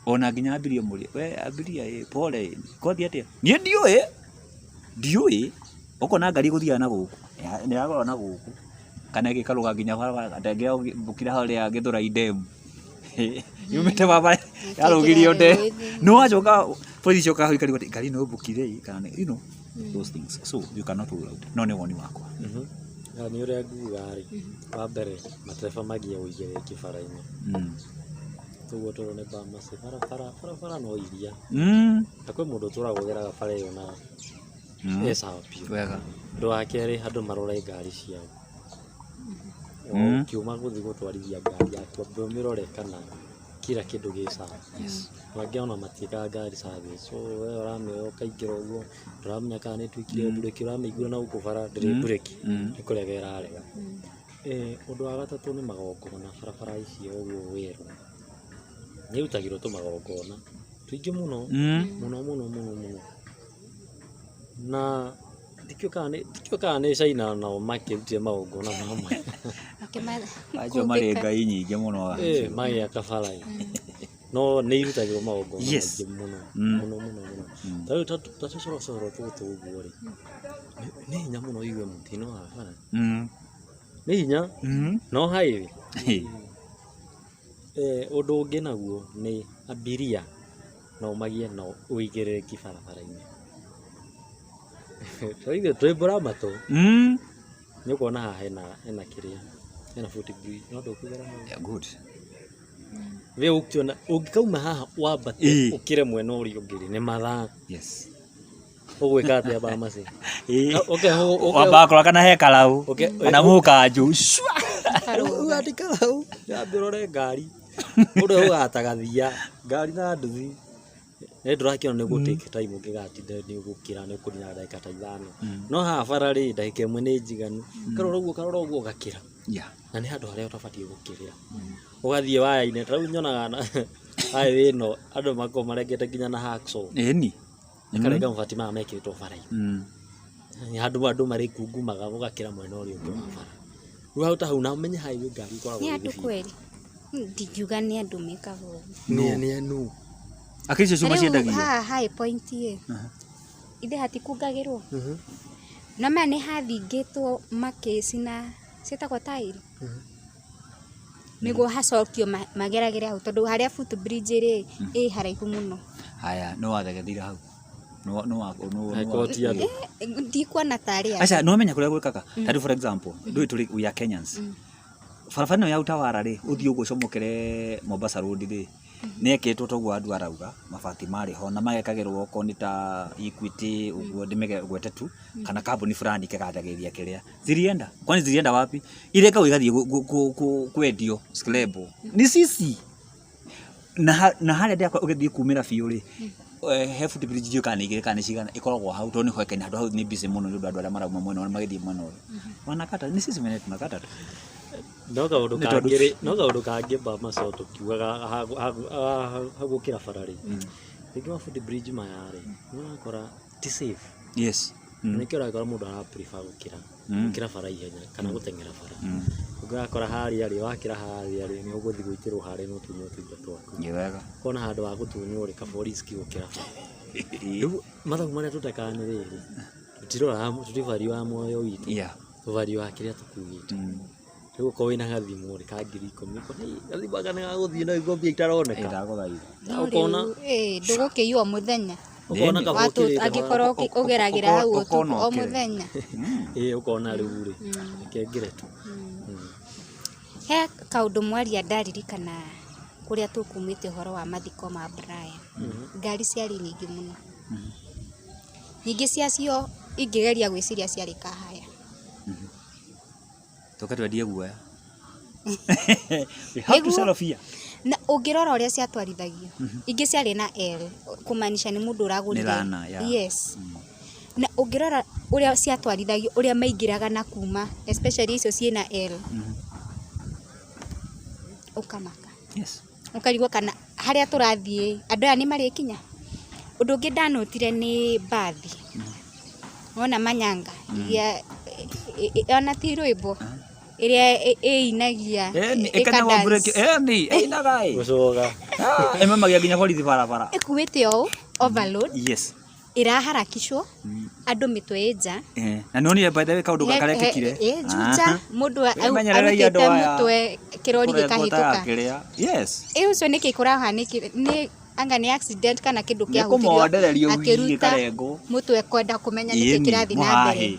ona nginya abiria muri we abiria pole kothi atia ni ndio uko na ngari guthia na guku ni agora na guku kana gikaruga nginya bara ndege bukira haria Githurai dam yumete baba yarugirio de no ajoka polisi yoka hikari gote ngari no bukire kana you know those things so you cannot rule out no ni woni wakwa ni ure ngugari wa mbere matereba magia uigere kibara-ini tuguo turone ba mase bara no iria takwe mundu turagogeraga bara iyo na sawa pio wega ndo akere handu marore ngari ciao kiuma guthi gutwarithia ngari yatwa mbimirore kana kila kindu gi sawa wangiona matika ngari sawa so we urameo kaingiro uguo turamenya kana ni twikire bureki uramigura na ukubara ndire bureki ikuregera arega undu wa gatatu ni magongona barabara ici uguo wero ni utagirwo tu magongona twingi muno na dikio kana China na makirutie magongona mamwe ajo mari ngai nyingi muno mai akabara no ni irutagirwo magongona maingĩ muno tayo tatucoro tutu uguo ri ni hinya muno iwe mutino wa bara ni hinya no highway undu ungi naguo ni abiria no magie no uigiriki barabara-ini toige twibura mato ni kuona haha hena kiria hena footbridge no ndukugera no good we ukiona ungikauma haha wambate ukire mwena uri ungiri ni mathaa yes Ũgwĩka atĩa Bamasi? Okay, wamba kora kana he karau kana mũkanjũ rĩu andĩka hau yambĩ ũrore ngari mũndũ ũgataga thia ngari na nduthi nĩ ndũrakĩona nĩ gũtake time ũngĩgatinda nĩ ũgũkĩra nĩ ũkũnina ndagĩka ta 5 no haha bara rĩ ndagĩka ĩmwe nĩ njiganu karora ũguo ũgakĩra na nĩ handũ harĩa ũtabatiĩ gũkĩrĩra ũgathiĩ waya-inĩ ta rĩu nyonaga haĩ wĩno andũ makoragwo marengete nginya na hacksaw ĩni akarenga mabati maya mekĩrĩtwo bara-inĩ handũ andũ marĩkungumaga ũgakĩra mwena ũrĩa ũngĩ wa bara rĩu hau ta hau na ũmenye highway ngari ikoragwo nĩ andũ kweli ndingiuga nĩ andũ mekaga nĩ anũ akĩcio cuma ciendagio haha high point ithe hatikungagĩrwo no maya nĩ hathingĩtwo makĩcina ciĩtagwo tairi nĩguo hacokio mageragere hau tondũ harĩa footbridge rĩ ĩ haraihu mũno. Haya no wathegethire hau no ndikuona tarĩ aca no menya kũrĩa gwĩkaga tondũ for example ndũĩ we are Kenyans barabara ĩno ya Utawara rĩ ũthiĩ ũguo comokere Mombasa road rĩ nekĩtwo toguo andũ arauga mabati marĩ ho na magekagĩrwo okorwo nĩ ta Equity ũguo ndĩmegwete tu kana kambuni fulani kĩgathagĩria kĩrĩa zirienda kwani zirienda wapi ile kao igathiĩ kwendio scrabo ni sisi na harĩa ndĩakwa ũgĩthiĩ kumĩra biũ rĩ he footbridge dio kana igĩrĩ kana cigana ikoragwo hau to nĩ hoekaine handũ hau nĩ busy mũno nĩ andũ arĩa marauma mwena ũrĩa magĩthiĩ mwena ũrĩa wanakata ni sisi mene tunakata tu no kaũndũ kangĩ Bamasi tũkiugaga hagũkĩra bara rĩ rĩngĩ wa footbridge maya rĩ nĩũrakora ti safe yes nĩkĩo ũrakora mũndũ araprefer gũkĩra bara ihenya kana gũteng'era bara ũngĩrakora harĩa rĩ wakĩra harĩa rĩ nĩ ũgũthiĩ gwĩkĩrwo harĩa no tunywo tũindo twaku nĩ wega kona handũ wa gũtunywo rĩ kaba riski gũkĩra bara rĩu mathabu marĩa tũtekaga nĩ rĩrĩ tũtirĩ wa muoyo witũ tũvario wa kĩrĩa tũkuĩte rĩu ũkorwo wĩna gathimũ rĩ ka 10,000 gathimũ aka nĩ gagũthiĩ na igũmbia itaroneka ũkona ndũgũkĩiywo o mũthenya angĩkorwo ũgeragĩra hau o mũthenya ũkona rĩu rĩ kengere tu he kaũndũ mwaria ndaririkana kũrĩa tũkumĩte ũhoro wa mathiko ma Brian ngari ciarĩ nyingĩ mũno nyingĩ ciacio ingĩgeria gwĩciria ciarĩ kahaya tũkatwendia guoya how to sell fear na ũngĩrora ũrĩa ciatwarithagio ingĩ ciarĩ na L kũmaanisha nĩ mũndũ ũragũrire yes na ũngĩrora ũrĩa ciatwarithagio ũrĩa maingĩraga na kuma especially icio ciĩna L ũkamaka yes ũkarigwo kana harĩa tũrathiĩ andũ aya nĩ marĩkinya ũndũ ũngĩ ndanotire nĩ bathi ona manyanga ona ti rwĩmbo ĩrĩa ĩinagia gũcoga ĩmamagia nginya borithi barabara ĩkuĩte o overload yes ĩraharakicwo andũ mĩtwe nja na nonire by the way kaũndũ gakarekĩkire juja mũndũ arutĩte mũtwe kĩrori gĩkahĩtũka yes ũcio nĩkĩ kũrahanĩkire nĩ anga nĩ accident kana kĩndũ kĩa hutirio akĩruta mũtwe kwenda kũmenya nĩkĩ kĩrathiĩ na mbere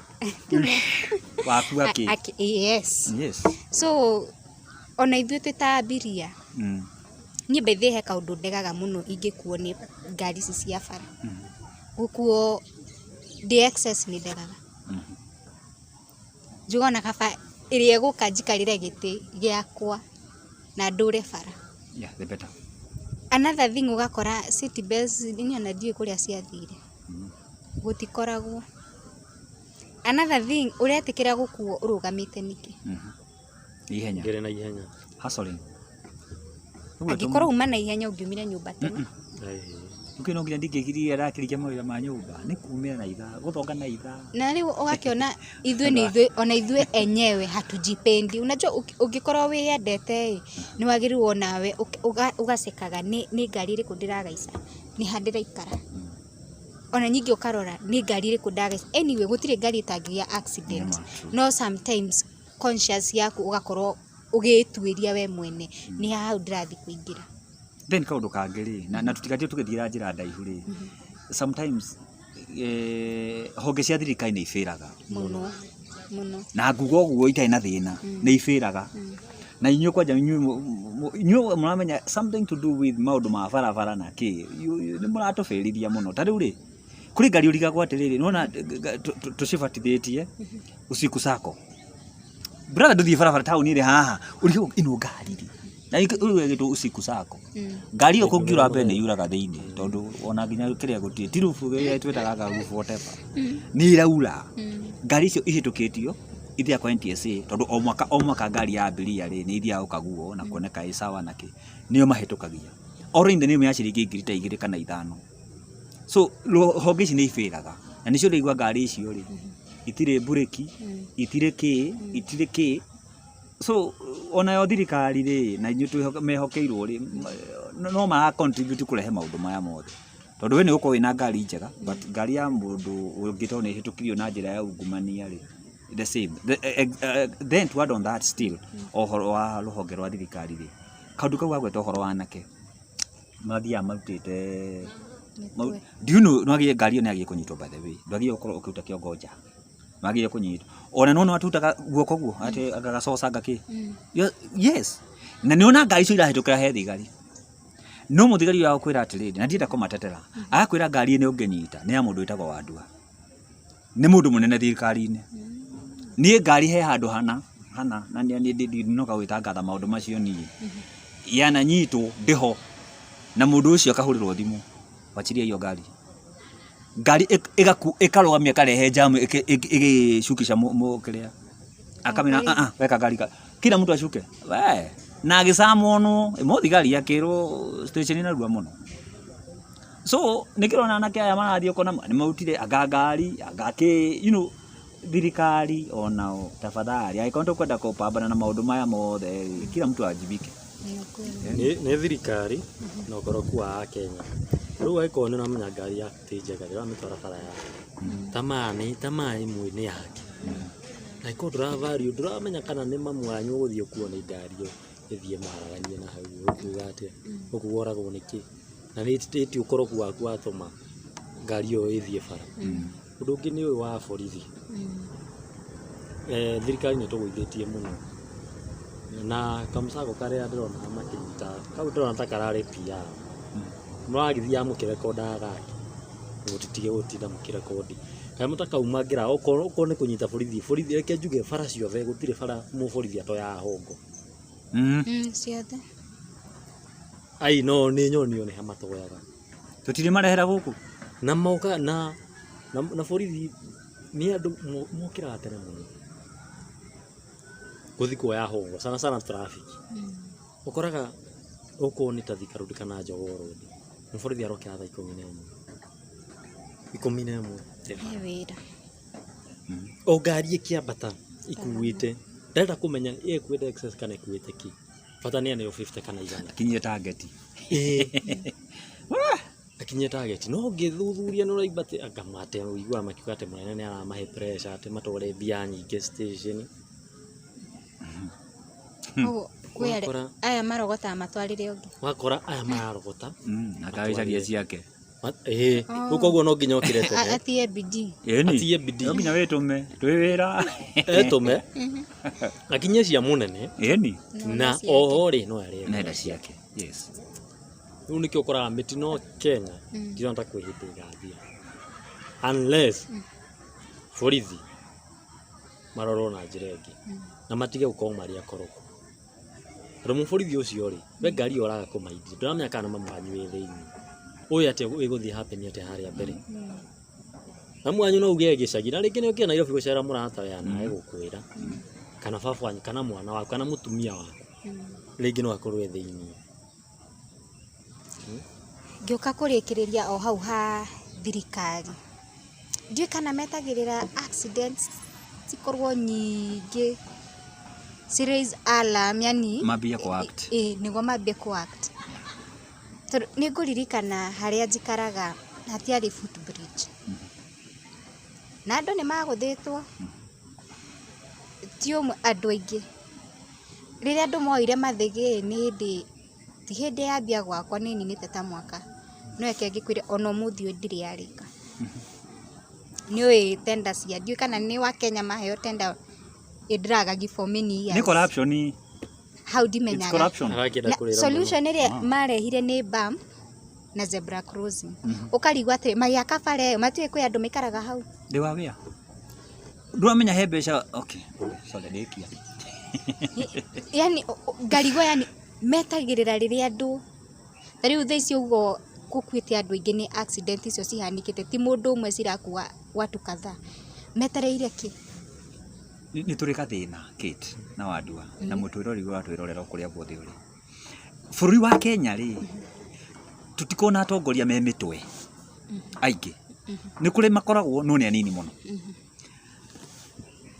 waku yes so ona ithuĩ tũtambiria niĩ bethe he kaũndũ ndegaga mũno ingĩkuo nĩ ngari ici cia bara gũkuo the excess nĩ ndegaga njugona kaba ĩrĩa ĩgũka njikarĩre gĩtĩ gĩakwa na ndũre bara the better another thing ũgakora city bells niona ndiũĩ kũrĩa ciathire gũtikoragwo another thing ũretĩkĩra gũkuo ũrũgamĩte nĩkĩ ihenya ngere na ihenya hustling angĩkorwo uma na ihenya ũngiumire nyũmba tene ukino nginya ndingĩgirie arakĩrĩkia mawĩra ma nyũmba nĩ kumĩra na ithaa gũthonga na ithaa na rĩu ũgakĩona ithuĩ enyewe hatujipendi unajua ũngĩkorwo wĩyendete nĩ wagĩrĩirwo nawe ũgacekaga nĩ ngari ĩrĩkũ ndĩragaica nĩ ha ndĩraikara ona nyingĩ ũkarora nĩ ngari ĩrĩkũ ndagaica anyway gũtirĩ ngari ĩtangĩgĩa accident no sometimes conscious yaku ũgakorwo ũgĩtuĩria we mwene nĩ hau ndĩrathiĩ kũingĩra then kaũndũ kangĩ rĩ na tũtigatie tũgĩthiĩra njĩra ndaihu rĩ sometimes honge cia thirikari nĩ ibĩraga mũno na nguga ũguo itarĩ na thĩna nĩ ibĩraga na inyuĩ kwanja inyuĩ mũramenya something to do with maũndũ ma barabara na kĩ nĩ mũratũbĩrithia mũno ta rĩu rĩ kuri ngari urigagwo atiriri nona tucibatithĩtie usiku sako brother nduthie barabara tauni ri haha urigo ino ngari ri na urigo usiku sako ngari yo kungiura mbere ni yuraga thiini tondu ona nginya kiria gutie tirufu ya twetaga ga rufu whatever ni iraura ngari icio ihitukitio ithia kwa NTSA tondu o mwaka ngari ya abiria ri ni ithia ukaguo na kuoneka i sawa naki nio mahitukagia already ni ya ciringi ngiri ta 2 kana 5 so honge ici ni ifiraga na nicio rigwa ngari icio ri itire bureki itire ki so ona yo thirikari ri na inyu mehokeirwo ri no ma contribute kurehe maundu maya mothe tondu we ni uko wina ngari njega but ngari ya mundu ungitone hitukirio na njira ya ungumania ri the same then to add on that still ohoro wa ruhonge rwa thirikari ri kaundu kau agweta ohoro wa anake mathia marutite do you know nwagie ngari ona agie kunyitwo by the way ndwagie ukorwo ukiruta kiongoja nwagie kunyitwo ona no atutaga guoko guo ati agacoca ngaki yes na niona ngari icio irahitukira he thigari no muthigari wa kwira atiriri na ndienda kumatetera agakwira ngari ni ungenyita ni ya mundu witagwo Wandua ni mundu munene thirikari-ini ni ngari he handu hana na ni no kawitanga maundu macio ni yana nyitwo ndiho na mundu ucio akahurirwo thimu wachiria hiyo ngari ikarogamia karehe jamu igicukisha mukiria akamina weka ngari kila mtu ashuke we na agisamwo no muthigari akirwo station ina rua muno so nikirona anake aya marathio kona ni mautire ngari agake thirikari onao tafadhali aikonto kwenda kupambana na maundu maya mothe kila mtu ajibike ni thirikari na ukoroku wa Kenya riu aikone na menya ngari ya tinjega ri wamitwara bara ya tamani mwini yake na iko driver menya kana ni mamwanyu guthio kuona ngari yo ithie maraganie na hau ukuga atia ukuworagwo niki na ni titi ukoroku waku atoma ngari yo ithie bara undu ungi ni uyu wa borithi thirikari ni tugwithitie muno na kamsago karia ndirona makinyita kau ndirona ta karare pia mwagithia mukirekoda gaki gutitige gutinda mukirekodi kai mutaka umangira uko ni kunyita borithi reke njuge bara ciothe gutire bara mu borithi ato ya hongo ciothe ai no ni nyonio ni hamatoyaga tutire marehera guku na mauka na borithi ni andu mukira tene muno guthi kuoya hongo sana traffic ukoraga uko ni ta Thika road kana Jogoo road borithi arokira thaa 11 wira o ngari ikiambata ikuite ndenda kumenya ikuite excess kana ikuite ki bata ni anayo 50 kana 100 kinyie target akinye target no ngithuthuria no raibate akamate uigua makiuga ate munene ni aramahe pressure ate matore bia nyingi station kwere aya marogota matwarire ungi wakora aya marogota akawicaria ciake uko no nginya okirete atie bidii no nginya witume twi wira etume akinye cia munene na ohori no ari nenda ciake yes riu nikio ukora mitino Kenya ndirenda kwihite gathia unless borithi marorwo na njira ingi na matige gukorwo mari akoroko rumu borithi ucio ri we ngari oraga kumaithia ndiramenya kana mamwanyu wi thiini uyu ate iguthi happen ate haria mbere na mwanyu no uge gicagi na ringi ni ukiona Nairobi gucera murata ya nae gukwira kana baba wanyu kana mwana waku kana mutumia waku ringi no akorwe thiini ngioka kurikiriria o hau ha thirikari ndiye kana metagirira accidents cikorwo nyingi serious alarm yani mabia ku act niguo mabia ku act ni nguririkana haria njikaraga hatiari footbridge na andu ni maguthitwo ti umwe andu aingi riria andu moire mathigi ni ti hindi yambia gwakwa ni ninite ta mwaka no eke ngikwire ono muthio ndiri yarika ni tenda cia ndiu kana ni wa Kenya maheo tenda idraga for many years ni corruption how dimenyaga solution ire marehire ni BAM na zebra crossing ukarigwa ati magiaka bare ĩyo matiũĩ kwĩ andũ maikaraga hau Ndi wa wĩa. Ndũramenya he mbeca. Okay. Sorry ndekia. Yani ngarigwa yani metagĩrĩra rĩrĩa andũ rĩu thaa icio ugo kukuĩte andũ aingĩ nĩ accident icio cihanĩkĩte ti mũndũ ũmwe cirakuwa watu kadhaa metereire ki Nĩ tũrĩ gathĩna Kate na Wandua na mũtwĩrori watwĩrorera kũrĩa guothe ũrĩ. Bũrũri wa Kenya rĩ tutikona atongoria me mĩtwe aingĩ. Nĩ kũrĩ makoragwo no nĩ anini mũno.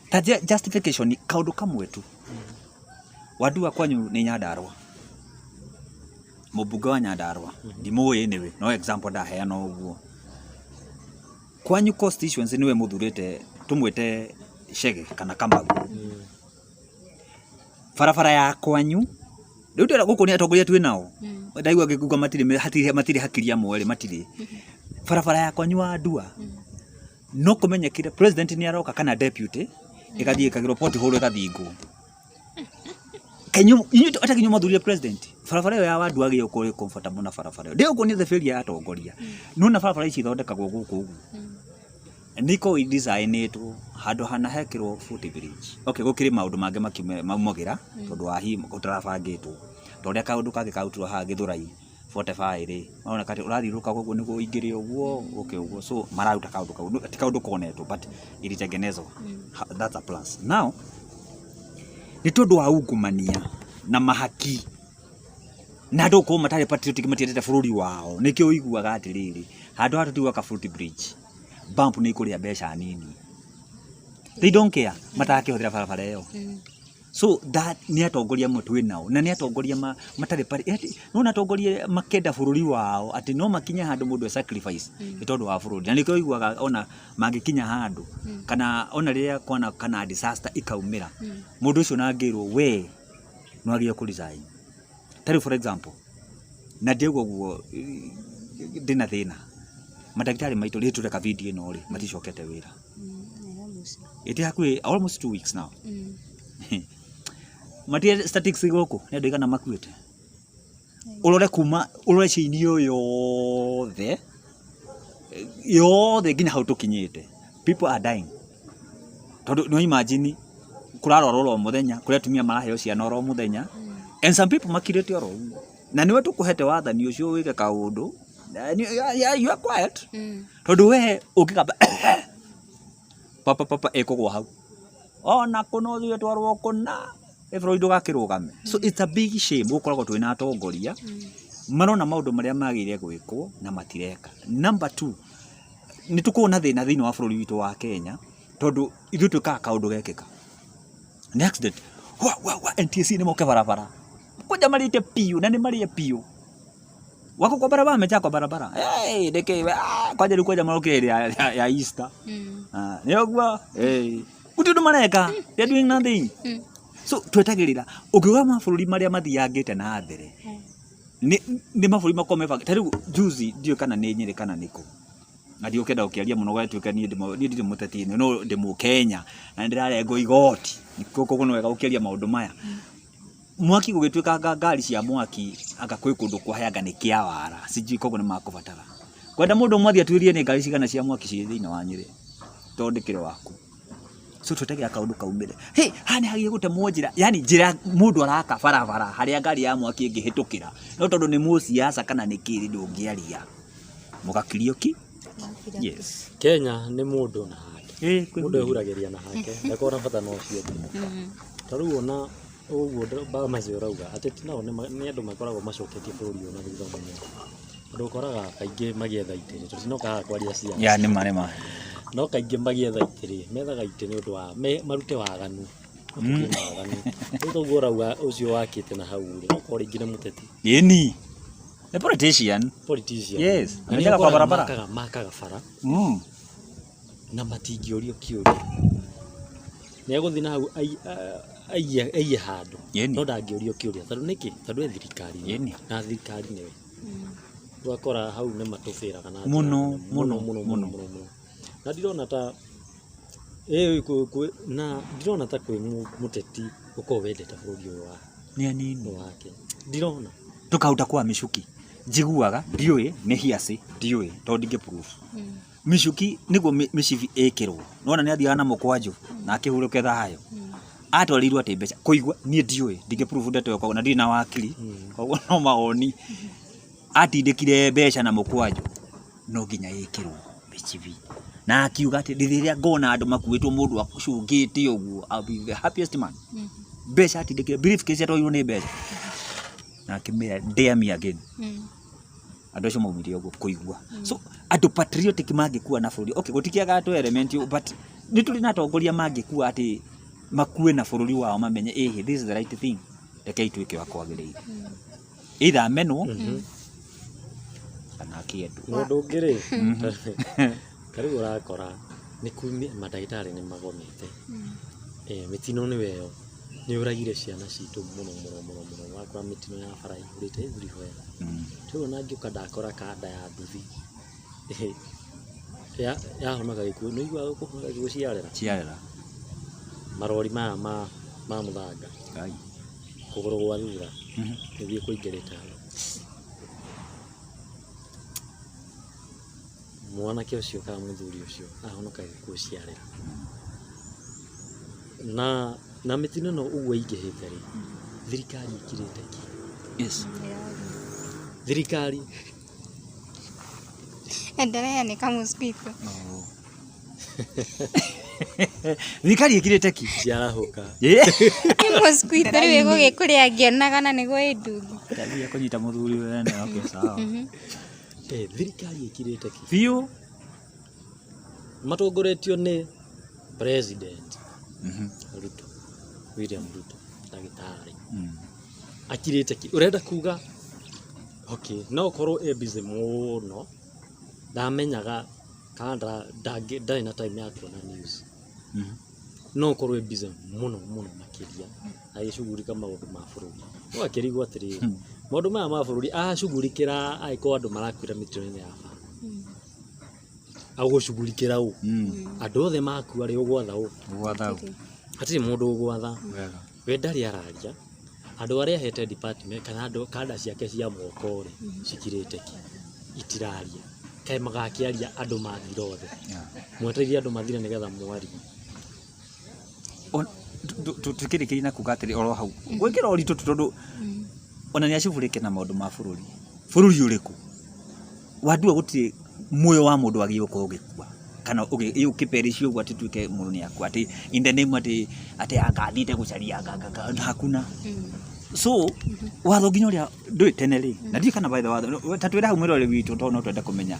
Ta justification kaũndũ kamwe tu. Wandua kwanyu nĩ Nyandarua. Mũmbunge wa Nyandarua ndimũĩ nĩwe no example ndaheana ũguo. Kwanyu constituency niwe mũthurĩte tumwĩte Chege kana Kamau. Barabara ya kwanyu rĩu ndĩra gũkũ nĩ atongoria twĩ nao. Ndaigua ngĩkuga matirĩ hakiria mwere matirĩ. Barabara ya kwanyu Wandua no kũmenyekire president nĩ aroka kana deputy ĩgathiĩ ĩkagĩrwo pothole ĩgathingwo. Kenyu atakinyo mathurire president barabara ĩyo ya Wandua gĩyo kũrĩ comfortable na barabara ĩyo. Ndĩ gũkũ nĩ the failure ya atongoria. No na barabara ici thondekagwo gũkũ ũguo. Niko designetwo handũ hana hekirwo footbridge. Okay gũkĩrĩ maũndũ mangĩ maumagĩra tondũ wa hi ũtarabangĩtwo. Tondũ kaũndũ kangĩ kautirwo haha Gĩthũrai 45 rĩ. Maona kati ũrathiũrũka gũkũ nĩguo ingĩrĩ ũguo okay ũguo so mararuta kaũndũ kau ti kaũndũ konetwo but ilitengenezwa. That's a plus. Now nĩ tondũ wa ungumania na mahaki na andũ ko matarĩ patriotic matiendete bũrũri wao nĩkĩo ũiguaga atĩrĩrĩ handũ ha tũtigwa ka footbridge bump nĩ kũrĩa mbeca nini. They don't care matakĩhũthĩra barabara ĩyo. So that nĩ atongoria mũtwe nao na nĩ atongoria matarĩ pari no na atongoria makenda bũrũri wao atĩ no makinya handũ mũndũ sacrifice nĩ tondũ wa bũrũri. Na nĩkĩo ũiguaga ona mangĩkinya handũ kana ona rĩrĩa kwana kana disaster ikaumĩra mũndũ ũcio na ngĩrwo we no agĩe kũ resign. Tell for example na ndĩgwo guo ndĩna thĩna madagitari maitũ rĩ tũreka video ĩno rĩ maticokete wĩra. It hakuhĩ almost 2 weeks now. Matia statistics gũkũ nĩ andũ igana makuĩte. Ũrore kuma ũrore ciinio yothe nginya hau tũkinyĩte. People are dying. Tondũ no imagine kũrarora oro mũthenya kũrĩa atumia maraheo ciana oro mũthenya. And some people makirĩte oro. Na niwe tũkũhete wathani ũcio wĩke kaũndũ. You are quiet. Tondũ we ũngĩkamba papa ekũgwa hau. Ona kũno thũye twarwo kũna Freud gakĩrũgame. So it's a big shame gũkoragwo twĩ na atongoria marona maũndũ marĩa magĩrĩire gwĩkwo na matireka. Number 2 nĩ tũkuona thĩna thĩinĩ wa bũrũri witũ wa Kenya tondũ ithuĩ twĩkaga kaũndũ gekĩka. Nĩ accident wa NTSC nĩ moke barabara kũja marĩte piũ na nĩ marĩe piũ wako kwa barabara mecha kwa barabara ndeke kwaje rĩu kwaja marokire ya Easter nĩ ũguo gũtirĩ ũndũ mareka they're doing nothing. So twetagĩrĩra ũngĩuga mabũrũri marĩa mathiangĩte na mbere nĩ mabũrũri makomeba ta rĩu juzi ndiũ kana nĩ Nyĩrĩ kana nĩkũ na ndiũ kenda ũkĩaria mũno gwatuĩka niĩ ndĩ mũteti no ndĩ Mũkenya na ndĩrarengwo igoti gũkũ no wega ũkĩaria maũndũ maya. Mwaki gũgĩtuĩka ngari cia mwaki anga kwĩ kũndũ kwahanga nĩ kĩawara sijui koguo nĩ makũbatara kwenda mũndũ mwathi atuĩrie nĩ ngari cigana cia mwaki ciĩ thĩinĩ wa Nyĩrĩ tondĩkĩre waku. So twetagĩra kaũndũ kaumĩre hani hagiye gũtemwo njĩra yani njĩra mũndũ araka barabara harĩa ngari ya mwaki ĩngĩhĩtũkĩra no tondũ nĩ mũciaca kana nĩ kĩrĩ ndũngĩaria mũgakirio ki. Yes Kenya nĩ mũndũ na hake mũndũ ehuragĩria na hake ndakora bata no cio ta rĩu ona ũguo ba macio rauga ateti nao nĩ andũ makoragwo macoketie bũrũri ũyũ na thutha mũno. Andũ ũkoraga kaingĩ magĩetha itĩ tũtinokaga kwaria ciana ya nĩ marema no kaingĩ magĩetha itĩ methaga itĩ nĩ ũndũ wa marute waganu. Ũguo rauga ũcio wakĩte na hau rĩ no kore ingĩ nĩ mũteti yeni the politician yes nĩ kwa barabara makaga bara na matingĩũrio kĩũria nĩ egũthiĩ na hau aiye handũ no ndangĩũrio kĩũria tondũ nĩkĩ tondũ thirikari na thirikari nĩwe wakora hau nĩ matũbĩraga na mũno na ndirona ta na ndirona ta kwĩ mũteti ũkorwo wendete bũrũri ũyũ wa nĩ anini wake ndirona tũkaruta kwa mĩcuki njiguaga ndiũĩ nĩ hiaci ndiũĩ tondũ ndingĩ proof Michuki niguo micibi ĩkĩrwo nona nĩ athiaga na mũkwanjũ na akĩhurũke thayo atwarirwo atĩ mbeca kũigua niĩ ndiũĩ ndingĩ proof ndeto yako na ndirĩ na wakiri koguo no mawoni atindĩkire mbeca na mũkwanjũ no nginya ĩkĩrwo micibi na akiuga atĩ rĩrĩa ngona andũ makuĩtwo mũndũ acũngĩte ũguo I'll be the happiest man mbeca atindĩkire briefcase atwarirwo nĩ mbeca na akĩmera dare me again andũ acio maumire ũguo kũigua so andũ patriotic mangĩkua na bũrũri okay gũtikiaga atũ element but nĩ tũrĩ na atongoria mangĩkua atĩ makue na bũrũri wao mamenye this is the right thing reke ituĩke wa kwagĩrĩire either amenwo kana kĩndũ mũndũ ũngĩ rĩ karibu ũrakora nĩ kumia mandagĩtarĩ nĩ magomete mĩtino nĩ weo nĩ ũragire ciana citũ mũno wakora mĩtino ya bara ihũrĩte everywhere rĩu ona ngĩũka ndakora kanda ya nduthi yahonaga gĩkuũ nĩ iguaga kũhonaga gũciarĩra marori maya ma mũthanga kũgũrũ gwa thutha nĩthiĩ kũingĩrĩte mwanake ũcio kana mũthuri ũcio ahonokaga gĩkuũ ciarĩra na mĩtino no ũguo ingĩhĩte rĩ thirikari ĩkirĩte ki thirikari endelea ni kama mosquito thirikari ĩkirĩte ki ciarahũka ni mosquito rĩu gũgĩkũrĩa ngĩonaga na nĩguo ĩndungu ndathiĩ kũnyita mũthuri wene okay sawa thirikari ĩkirĩte ki biũ matongoretio nĩ president Ruto William Ruto ndagĩtarĩ akirĩte ki ũrenda kuga okay no korwo busy mũno ndamenyaga kana ndarĩ na time ya kuona news no korwo busy mũno makĩria agĩcugurika maũndũ ma bũrũri no akĩrigwo atĩrĩrĩ maũndũ maya ma bũrũri acugurikĩra aĩkorwo andũ marakuĩra mĩtino-inĩ ya bara agũcugurikĩra ũ andũ othe makua rĩ ũgwatha ũ hatirĩ mũndũ ũgwatha we ndarĩ araria andũ arĩa ahete department kana andũ kanda ciake cia moko rĩ cikirĩte ki itiraria kaĩ magakĩaria andũ mathira othe mwetereire andũ mathira nĩgetha mwari tukĩrĩkĩria na kuga atĩrĩ oro hau gwĩkĩra ũritũ tondũ ona nĩ acubũrĩke na maũndũ ma bũrũri ũrĩkũ wandua gũtirĩ muoyo wa mũndũ agĩũka ũgĩkua kana ũkĩpericio ũguo atĩ tuĩke mũndũ nĩ akua atĩ in the name atĩ akathite gũcaria hakuna so watho nginya ũrĩa ndũĩ tene rĩ na ndiĩ kana by the watho ta twĩra hau mwĩrore witũ tondũ no twende kũmenya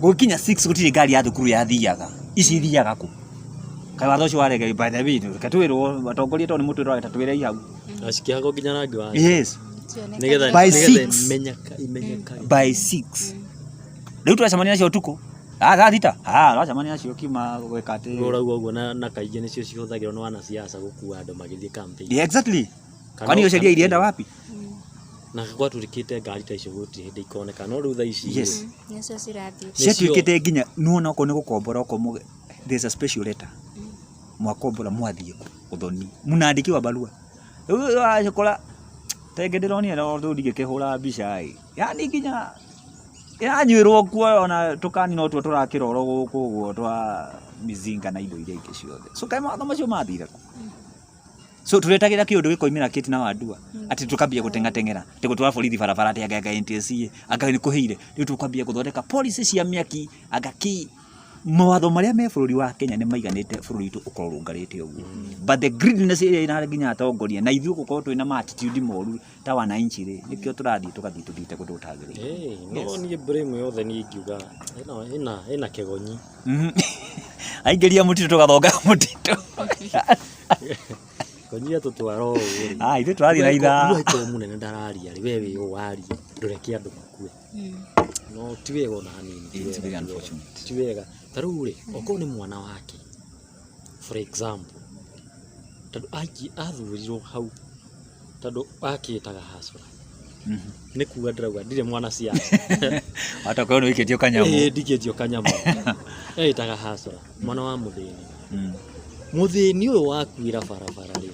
gũkinya 6 gũtirĩ ngari ya thukuru yathiaga ici ithiaga kũ kaĩ watho ũcio warege by the way katwĩrwo atongoria tondũ nĩ mũtwĩra ta twĩre hau acikĩhaga nginya rangi wa yes nĩgetha imenyeka by 6 rĩu turacemania nacio ũtukũ thita turacemania nacio kiuma gwĩka atĩ ũrauga ũguo na kaingĩ nĩcio cihũthagĩrwo nĩ wanasiasa gũkua andũ magĩthiĩ campaign exactly kwani ũcaria irienda wapi na gwatũrĩkĩte ngari ta icio gũtirĩ hĩndĩ ikoneka no rĩu thaa ici nĩcio cirathiĩ ciatuĩkĩte nginya nuona okorwo nĩ gũkombora okorwo there's a special letter mwakombora mwathiĩ ũthoni mũnandĩki wa barua rĩu acokora tenge ndĩronire no ndigĩkĩhũra mbica yani nginya yanyuĩrwo kuo ona tũkani no tuo tũrakĩroro gũkũ ũguo twa mizinga na indo iria ingĩ ciothe so kaĩ matho macio mathire so turetagĩra kĩũndũ gĩkoimĩra kĩti na wandua atĩ tũkambia gũtengatengera atĩ gũtwara borithi barabara atĩ anga NTSA anga nĩ kũhĩire rĩu tũkwambia gũthondeka policy cia mĩaki agaki mawatho marĩa me bũrũri wa Kenya nĩ maiganĩte bũrũri witũ ũkorwo ũngarĩte ũguo but the greediness ĩrĩa ĩna nginya atongoria na ithuĩ gũkorwo twĩna ma attitude moru ta wananchi rĩ nĩkĩo tũrathiĩ tũthiĩte kũndũ gũtagĩrĩire no niĩ blame yothe niĩ ingiuga ĩna kĩgonyi aingĩria mũtitũ tũgathonga mũtitũ konyia tũtwara ũũ ithuĩ tũrathiĩ na ithaa mũhĩtwo mũnene ndararia rĩ we wĩ ũwaria ndũreke andũ makue no ti wega ona hanini ti wega ta rĩu rĩ okorwo nĩ mwana wake for example tondũ athurirwo hau tondũ akĩĩtaga Hasura nĩ kuga ndĩrauga ndirĩ mwana ciaca atakorwo nĩ wĩkĩtio kanyamũ ndikĩtio kanyamũ etaga Hasura mwana wa mũthĩni mũthĩni ũyũ wakuĩra barabara rĩ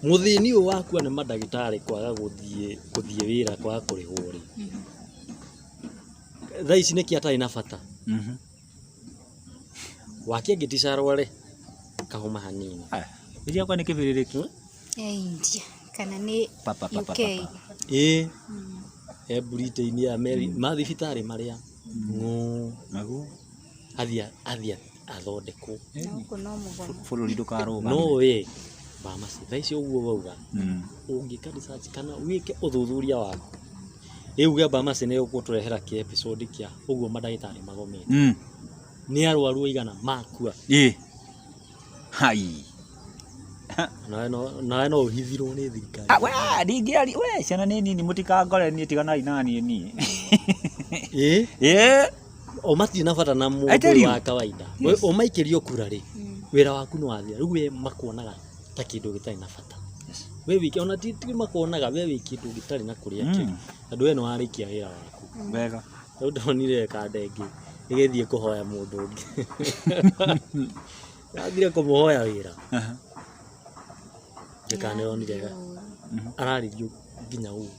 muthini uyu wakua ni madagitari kwaga guthie wira kwaga kurihwo ri thaa ici niki atari na bata wake ngiticharware kahoma hanini iria kwa ni kibiririki India kana ni UK Britain ya Mary mathibitari maria naguo athia athondekwo nuko no mugono bururi ndukaruga no we pharmacy thaa ici uguo bauga ungika research kana wike uthuthuria waku iuga pharmacy ni uguturehera ki episode kia uguo madagitari magomete ni arwaru igana makua hai no uhithirwo ni thirikari we ndingiari we ciana ni nini mutikangore ni tiganai nani ni o mati na bata na mundu wa kawaida o maikirio kura ri wira waku no athia riu we makuonaga ta kindu gitari na bata we wiki ona ti makuonaga we wiki kindu gitari na kuria ki andu we no arikia wira waku wega riu ndonire kande ingi igithie kuhoya mundu ungi athire kumuhoya wira Jekane onirega araririo nginya u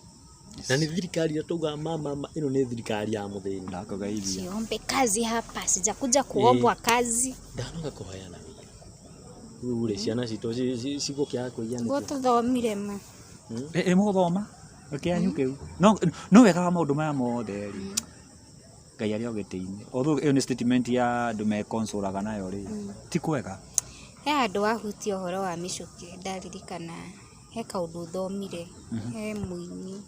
na ni thirikari atuga mama ino ni thirikari ya muthini ndakagaithia siombe kazi hapa sijakuja kuombwa kazi ndanoga kuhoyana wira ure ciana cito cigukia kuiya ngo tuthomire ma muthoma kianyu kiu no wega wa maundu maya mothe ri ngai ari ogetiini although iyo ni statement ya andu me consolaga nayo ri ti kwega he andu ahutia uhoro wa micuki ndaririkana he kaundu thomire he muini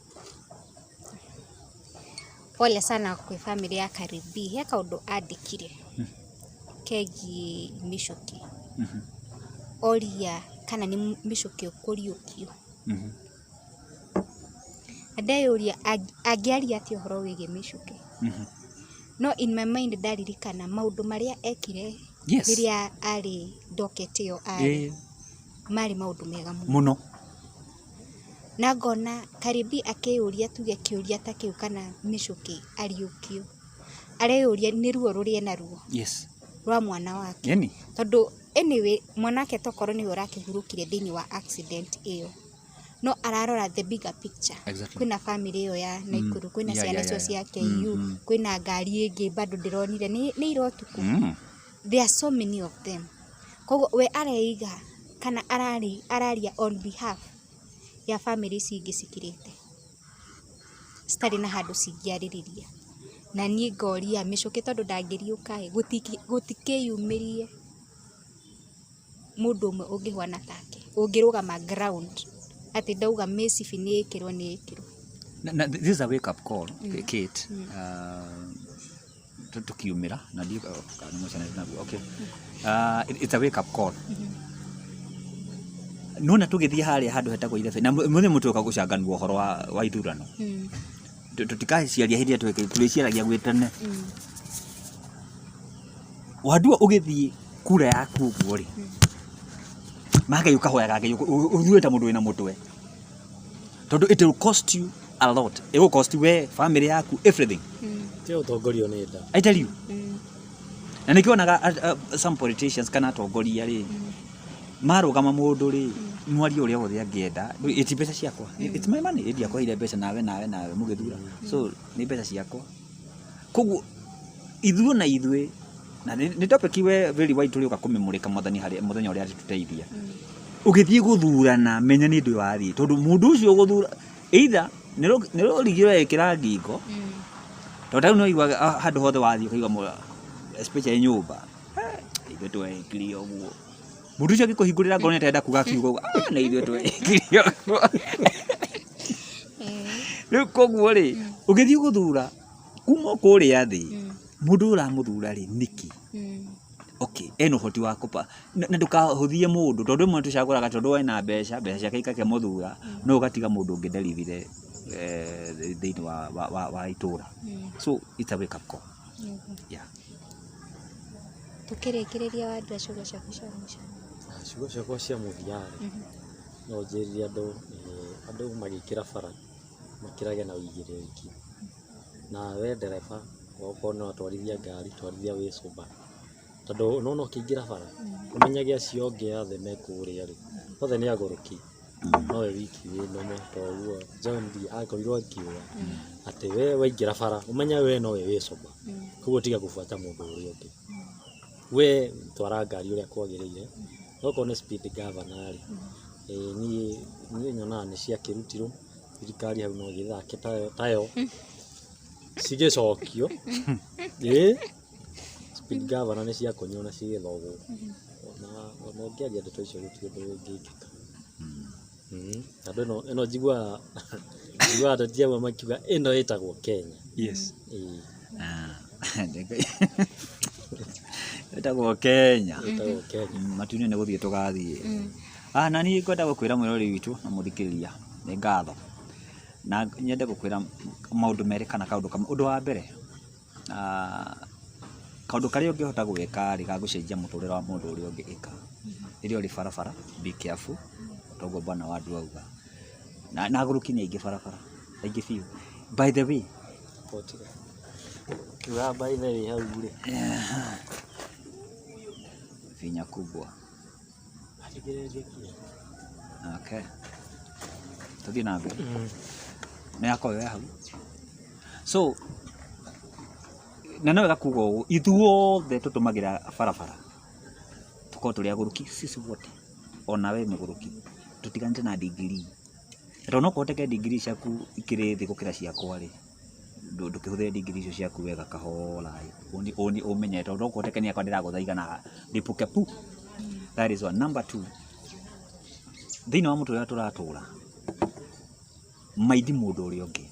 pole sana kwa family ya Karibi he kaundu andikire kegi micuki oria kana ni micuki ukuriukio adayuria agiaria ati uhoro wige micuki no in my mind ndaririkana maundu maria ekire riria ari doketio ari mari maundu mega muno na ngona Karibi akiyuria tuge kiuria ta kiu kana micuki ariukio areyuria ni ruo rurie na ruo rwa mwana wake yani tondu anyway mwanake tokoro ni urakihurukire thini wa accident iyo no ararora the bigger picture kwina family iyo ya Naikuru kwina ciana cio cia KU kwina ngari ingi bado ndironire ni irotuku there are so many of them kogo we areiga kana araria on behalf ya family cingi cikirite stari na handu cingiaririria na ni ngoria micuki tondu ndangiriuka gutikiyumirie mundu umwe ungihwana take ungirugama ground ati ndauga Messi ni ikirwo this is a wake up call Kate tukiumira na ndio kana mwana na okay it's a wake up call nona tugithia hari handu hetagwo irefe na muthe mutuka gucanganwo horo wa ithurano tutikae ciaria hindi tweke tuliciaragia gwitane wadua ugithie kura yaku gwori maka yukahoya gake uthueta mundu wina mutwe tondu it will cost you a lot it will cost we family yaku everything tio utongorio ni nda I tell you na nikionaga some politicians kana tongoria ri marugama mundu ri mwari uria wothe angienda iti pesa ciakwa it's my money idia kwa ile pesa nawe mugithura so ni pesa ciakwa koguo ithuo na ithwe na ni topic we very wide tuli ukakumemurika muthani hari muthenya uria tuteithia ugithie guthurana menya ni ndu wathi tondu mundu ucio guthura either niro rigiro ekira ngingo tondu no igwa handu hothe wathi ukaigwa especially nyumba itwe twekiri oguo mundu ucio gikuhingurira ngone tenda kuga kiugo na itwe twekiri oguo riu koguo ri ugithie guthura kuma kuria thi mundu uramuthura ri niki okay eno hoti wakopa na ndukahuthie mundu tondu mwe tucaguraga tondu wena mbeca ciake ikake muthura no ugatiga mundu ungidelivire thini wa itura so it's a wake up call yeah tukirekereria wandu acugo ciaku cia mwisho ciugo ciakwa cia muthiari no njiririe andu magikira bara makirage na uigiriki na we ndereba goko no atwarithia ngari twarithia wicuba tondu no kiingira bara umenyage acio nge athe mekuria ri othe ni aguruki nowe wiki wĩnome toguo John D akorirwo akiuga atĩ we waingĩra bara ũmenya we nowe wĩcoba koguo tiga gũbuata mũndũ ũrĩa ũngĩ we twara ngari ũrĩa kwagĩrĩire okorwo nĩ speed governor niĩ nyonaga nĩ ciakĩrutirwo thirikari hau no gĩthake tayo cigĩcokio speed governor nĩ ciakonywo na cigĩthogwo ona ũngĩaria ndeto icio gũtirĩ ũndũ ũngĩkĩka tondũ ĩno njiguaga ateti amwe makiuga ĩno ĩtagwo Kenya. Yes. Ĩtagwo Kenya. Matu-inĩ nĩ gũthiĩ tũgathiĩ. Na niĩ ngwenda gũkwĩra mwĩrori witũ na mũthikĩrĩria nĩ ngatho na nyende gũkwĩra maũndũ merĩ kana kaũndũ kamwe. Ũndũ wa mbere kaũndũ karĩa ũngĩhota gwĩka rĩ gagũcenjia mũtũrĩre wa mũndũ ũrĩa ũngĩ ĩka rĩrĩa ũrĩ barabara, be careful toguo bwana wandu auga na agũrũki nĩ aingĩ barabara aingĩ biũ. By the way kiuga by the way hau rĩ vinya kubwa. Okay, tũthiĩ na mbere nĩ akoya hau. So na no wega kuga ũguo ithuothe tũtũmagĩra barabara tũkorwo tũrĩ agũrũki sisi wote ona we mũgũrũki tũtiganĩte na degree tondũ no kũhoteke degree ciaku ikĩrĩ thĩ gũkĩra ciakwa rĩ ndũkĩhũthĩre degree icio ciaku wega kahora ũmenye tondũ no kũhoteke nĩ akwa ndĩragũthaitha na ndĩpũke pu. That is one. Number two, thĩinĩ wa mũtũrĩre tũratũra maithĩ mũndũ ũrĩa ũngĩ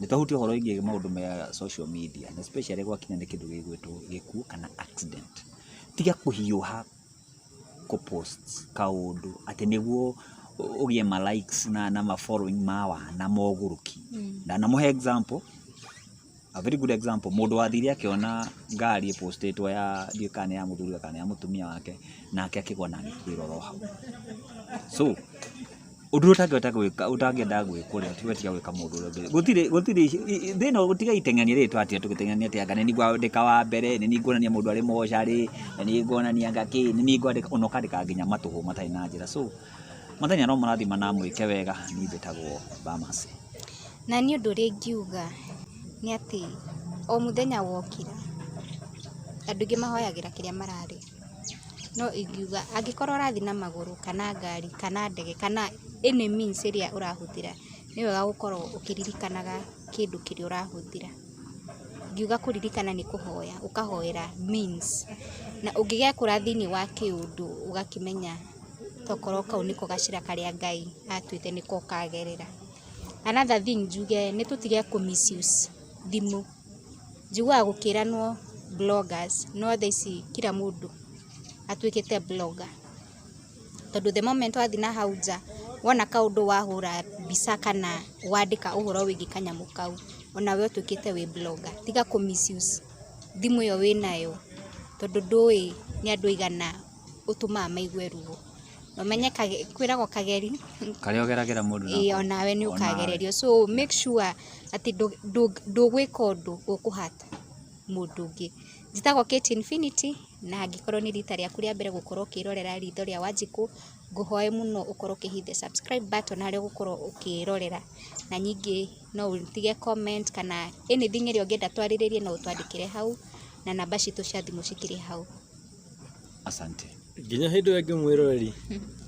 nĩ twahutia ũhoro wĩgiĩ maũndũ ma social media na especially gwakinya nĩ kĩndũ gĩgwĩtwo gĩkuũ kana accident. Tiga kũhiũha post kaũndũ atĩ nĩguo ũgĩe ma likes na ma following na mogũrũki. Na mũhe example, a very good example, mũndũ wathire akĩona ngari ĩpostĩtwo ya ndiũkane ya mũthuri kana ya mũtumia wake nake akĩgwa na agĩkuĩra ro hau. So ũndũ ũtangĩenda gwĩkũrĩa tiga gwĩka mũndũ ũrĩa ũngĩ. Gũtirĩ thĩna gũtiga iteng'ania rĩtwa atĩ tũgĩteng'ania atĩ anga nĩ ngwandĩka wa mbere nĩ nguonania mũndũ arĩ mocarĩ nĩ nguonania ngakĩ nĩ ngwandĩka ona ũkandĩka nginya matũhũ matarĩ na njĩra. So mathenya no marathima na mwĩke wega niĩ njĩtagwo Bamasi. Na niĩ ũndũ ũrĩa ingiuga nĩ atĩ o mũthenya wokira andũ aingĩ mahoyagĩra kĩrĩa mararĩa. No ingiuga angĩkorwo ũrathiĩ na magũrũ kana ngari kana ndege kana any means ĩrĩa ũrahũthĩra nĩ wega gũkorwo ũkĩririkanaga kĩndũ kĩrĩa ũrahũthĩra. Ngiuga kũririkana nĩ kũhoya ũkahoera means na ũngĩgekora thĩinĩ wa kĩũndũ ũgakĩmenya tokorwo kau nĩko gacira karĩa Ngai atuĩte nĩko kagerera. Another thing njuge nĩ tũtige misuse thimũ. Njiguaga gũkĩranwo bloggers no thaa ici kila mũndũ atuĩkĩte blogger tondũ the moment wathiĩ na hau nja wona kaũndũ wahũra mbica kana wandĩka ũhoro wĩgiĩ kanyamũ kau ona we ũtuĩkĩte wĩ blogger. Tiga misuse thimũ ĩyo wĩnayo tondũ ndũĩ nĩ andũ aigana ũtũmaga maigue ruo. Ũmenye kwĩragwo kageri karĩa ũgeragĩra mũndũ na onawe nĩ ũkagererio. So make sure atĩ ndũgwĩka ũndũ ũkũhata mũndũ ũngĩ. Njĩtagwo Kate Infinity na angĩkorwo nĩ rita rĩaku rĩa mbere gũkorwo ũkĩrorera Ritho rĩa Wanjikũ ngũhoe mũno ũkorwo ũkĩhitha subscribe button harĩa ũgũkorwo ũkĩrorera na nyingĩ no ũtige comment kana anything ĩrĩa ũngĩenda twarĩrĩrie no ũtwandĩkĩre hau na namba citũ cia thimũ cikĩrĩ hau. Asante. Nginya hĩndĩ ĩngĩ mwĩroreri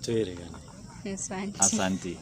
twĩrĩgane. Asante. Asante.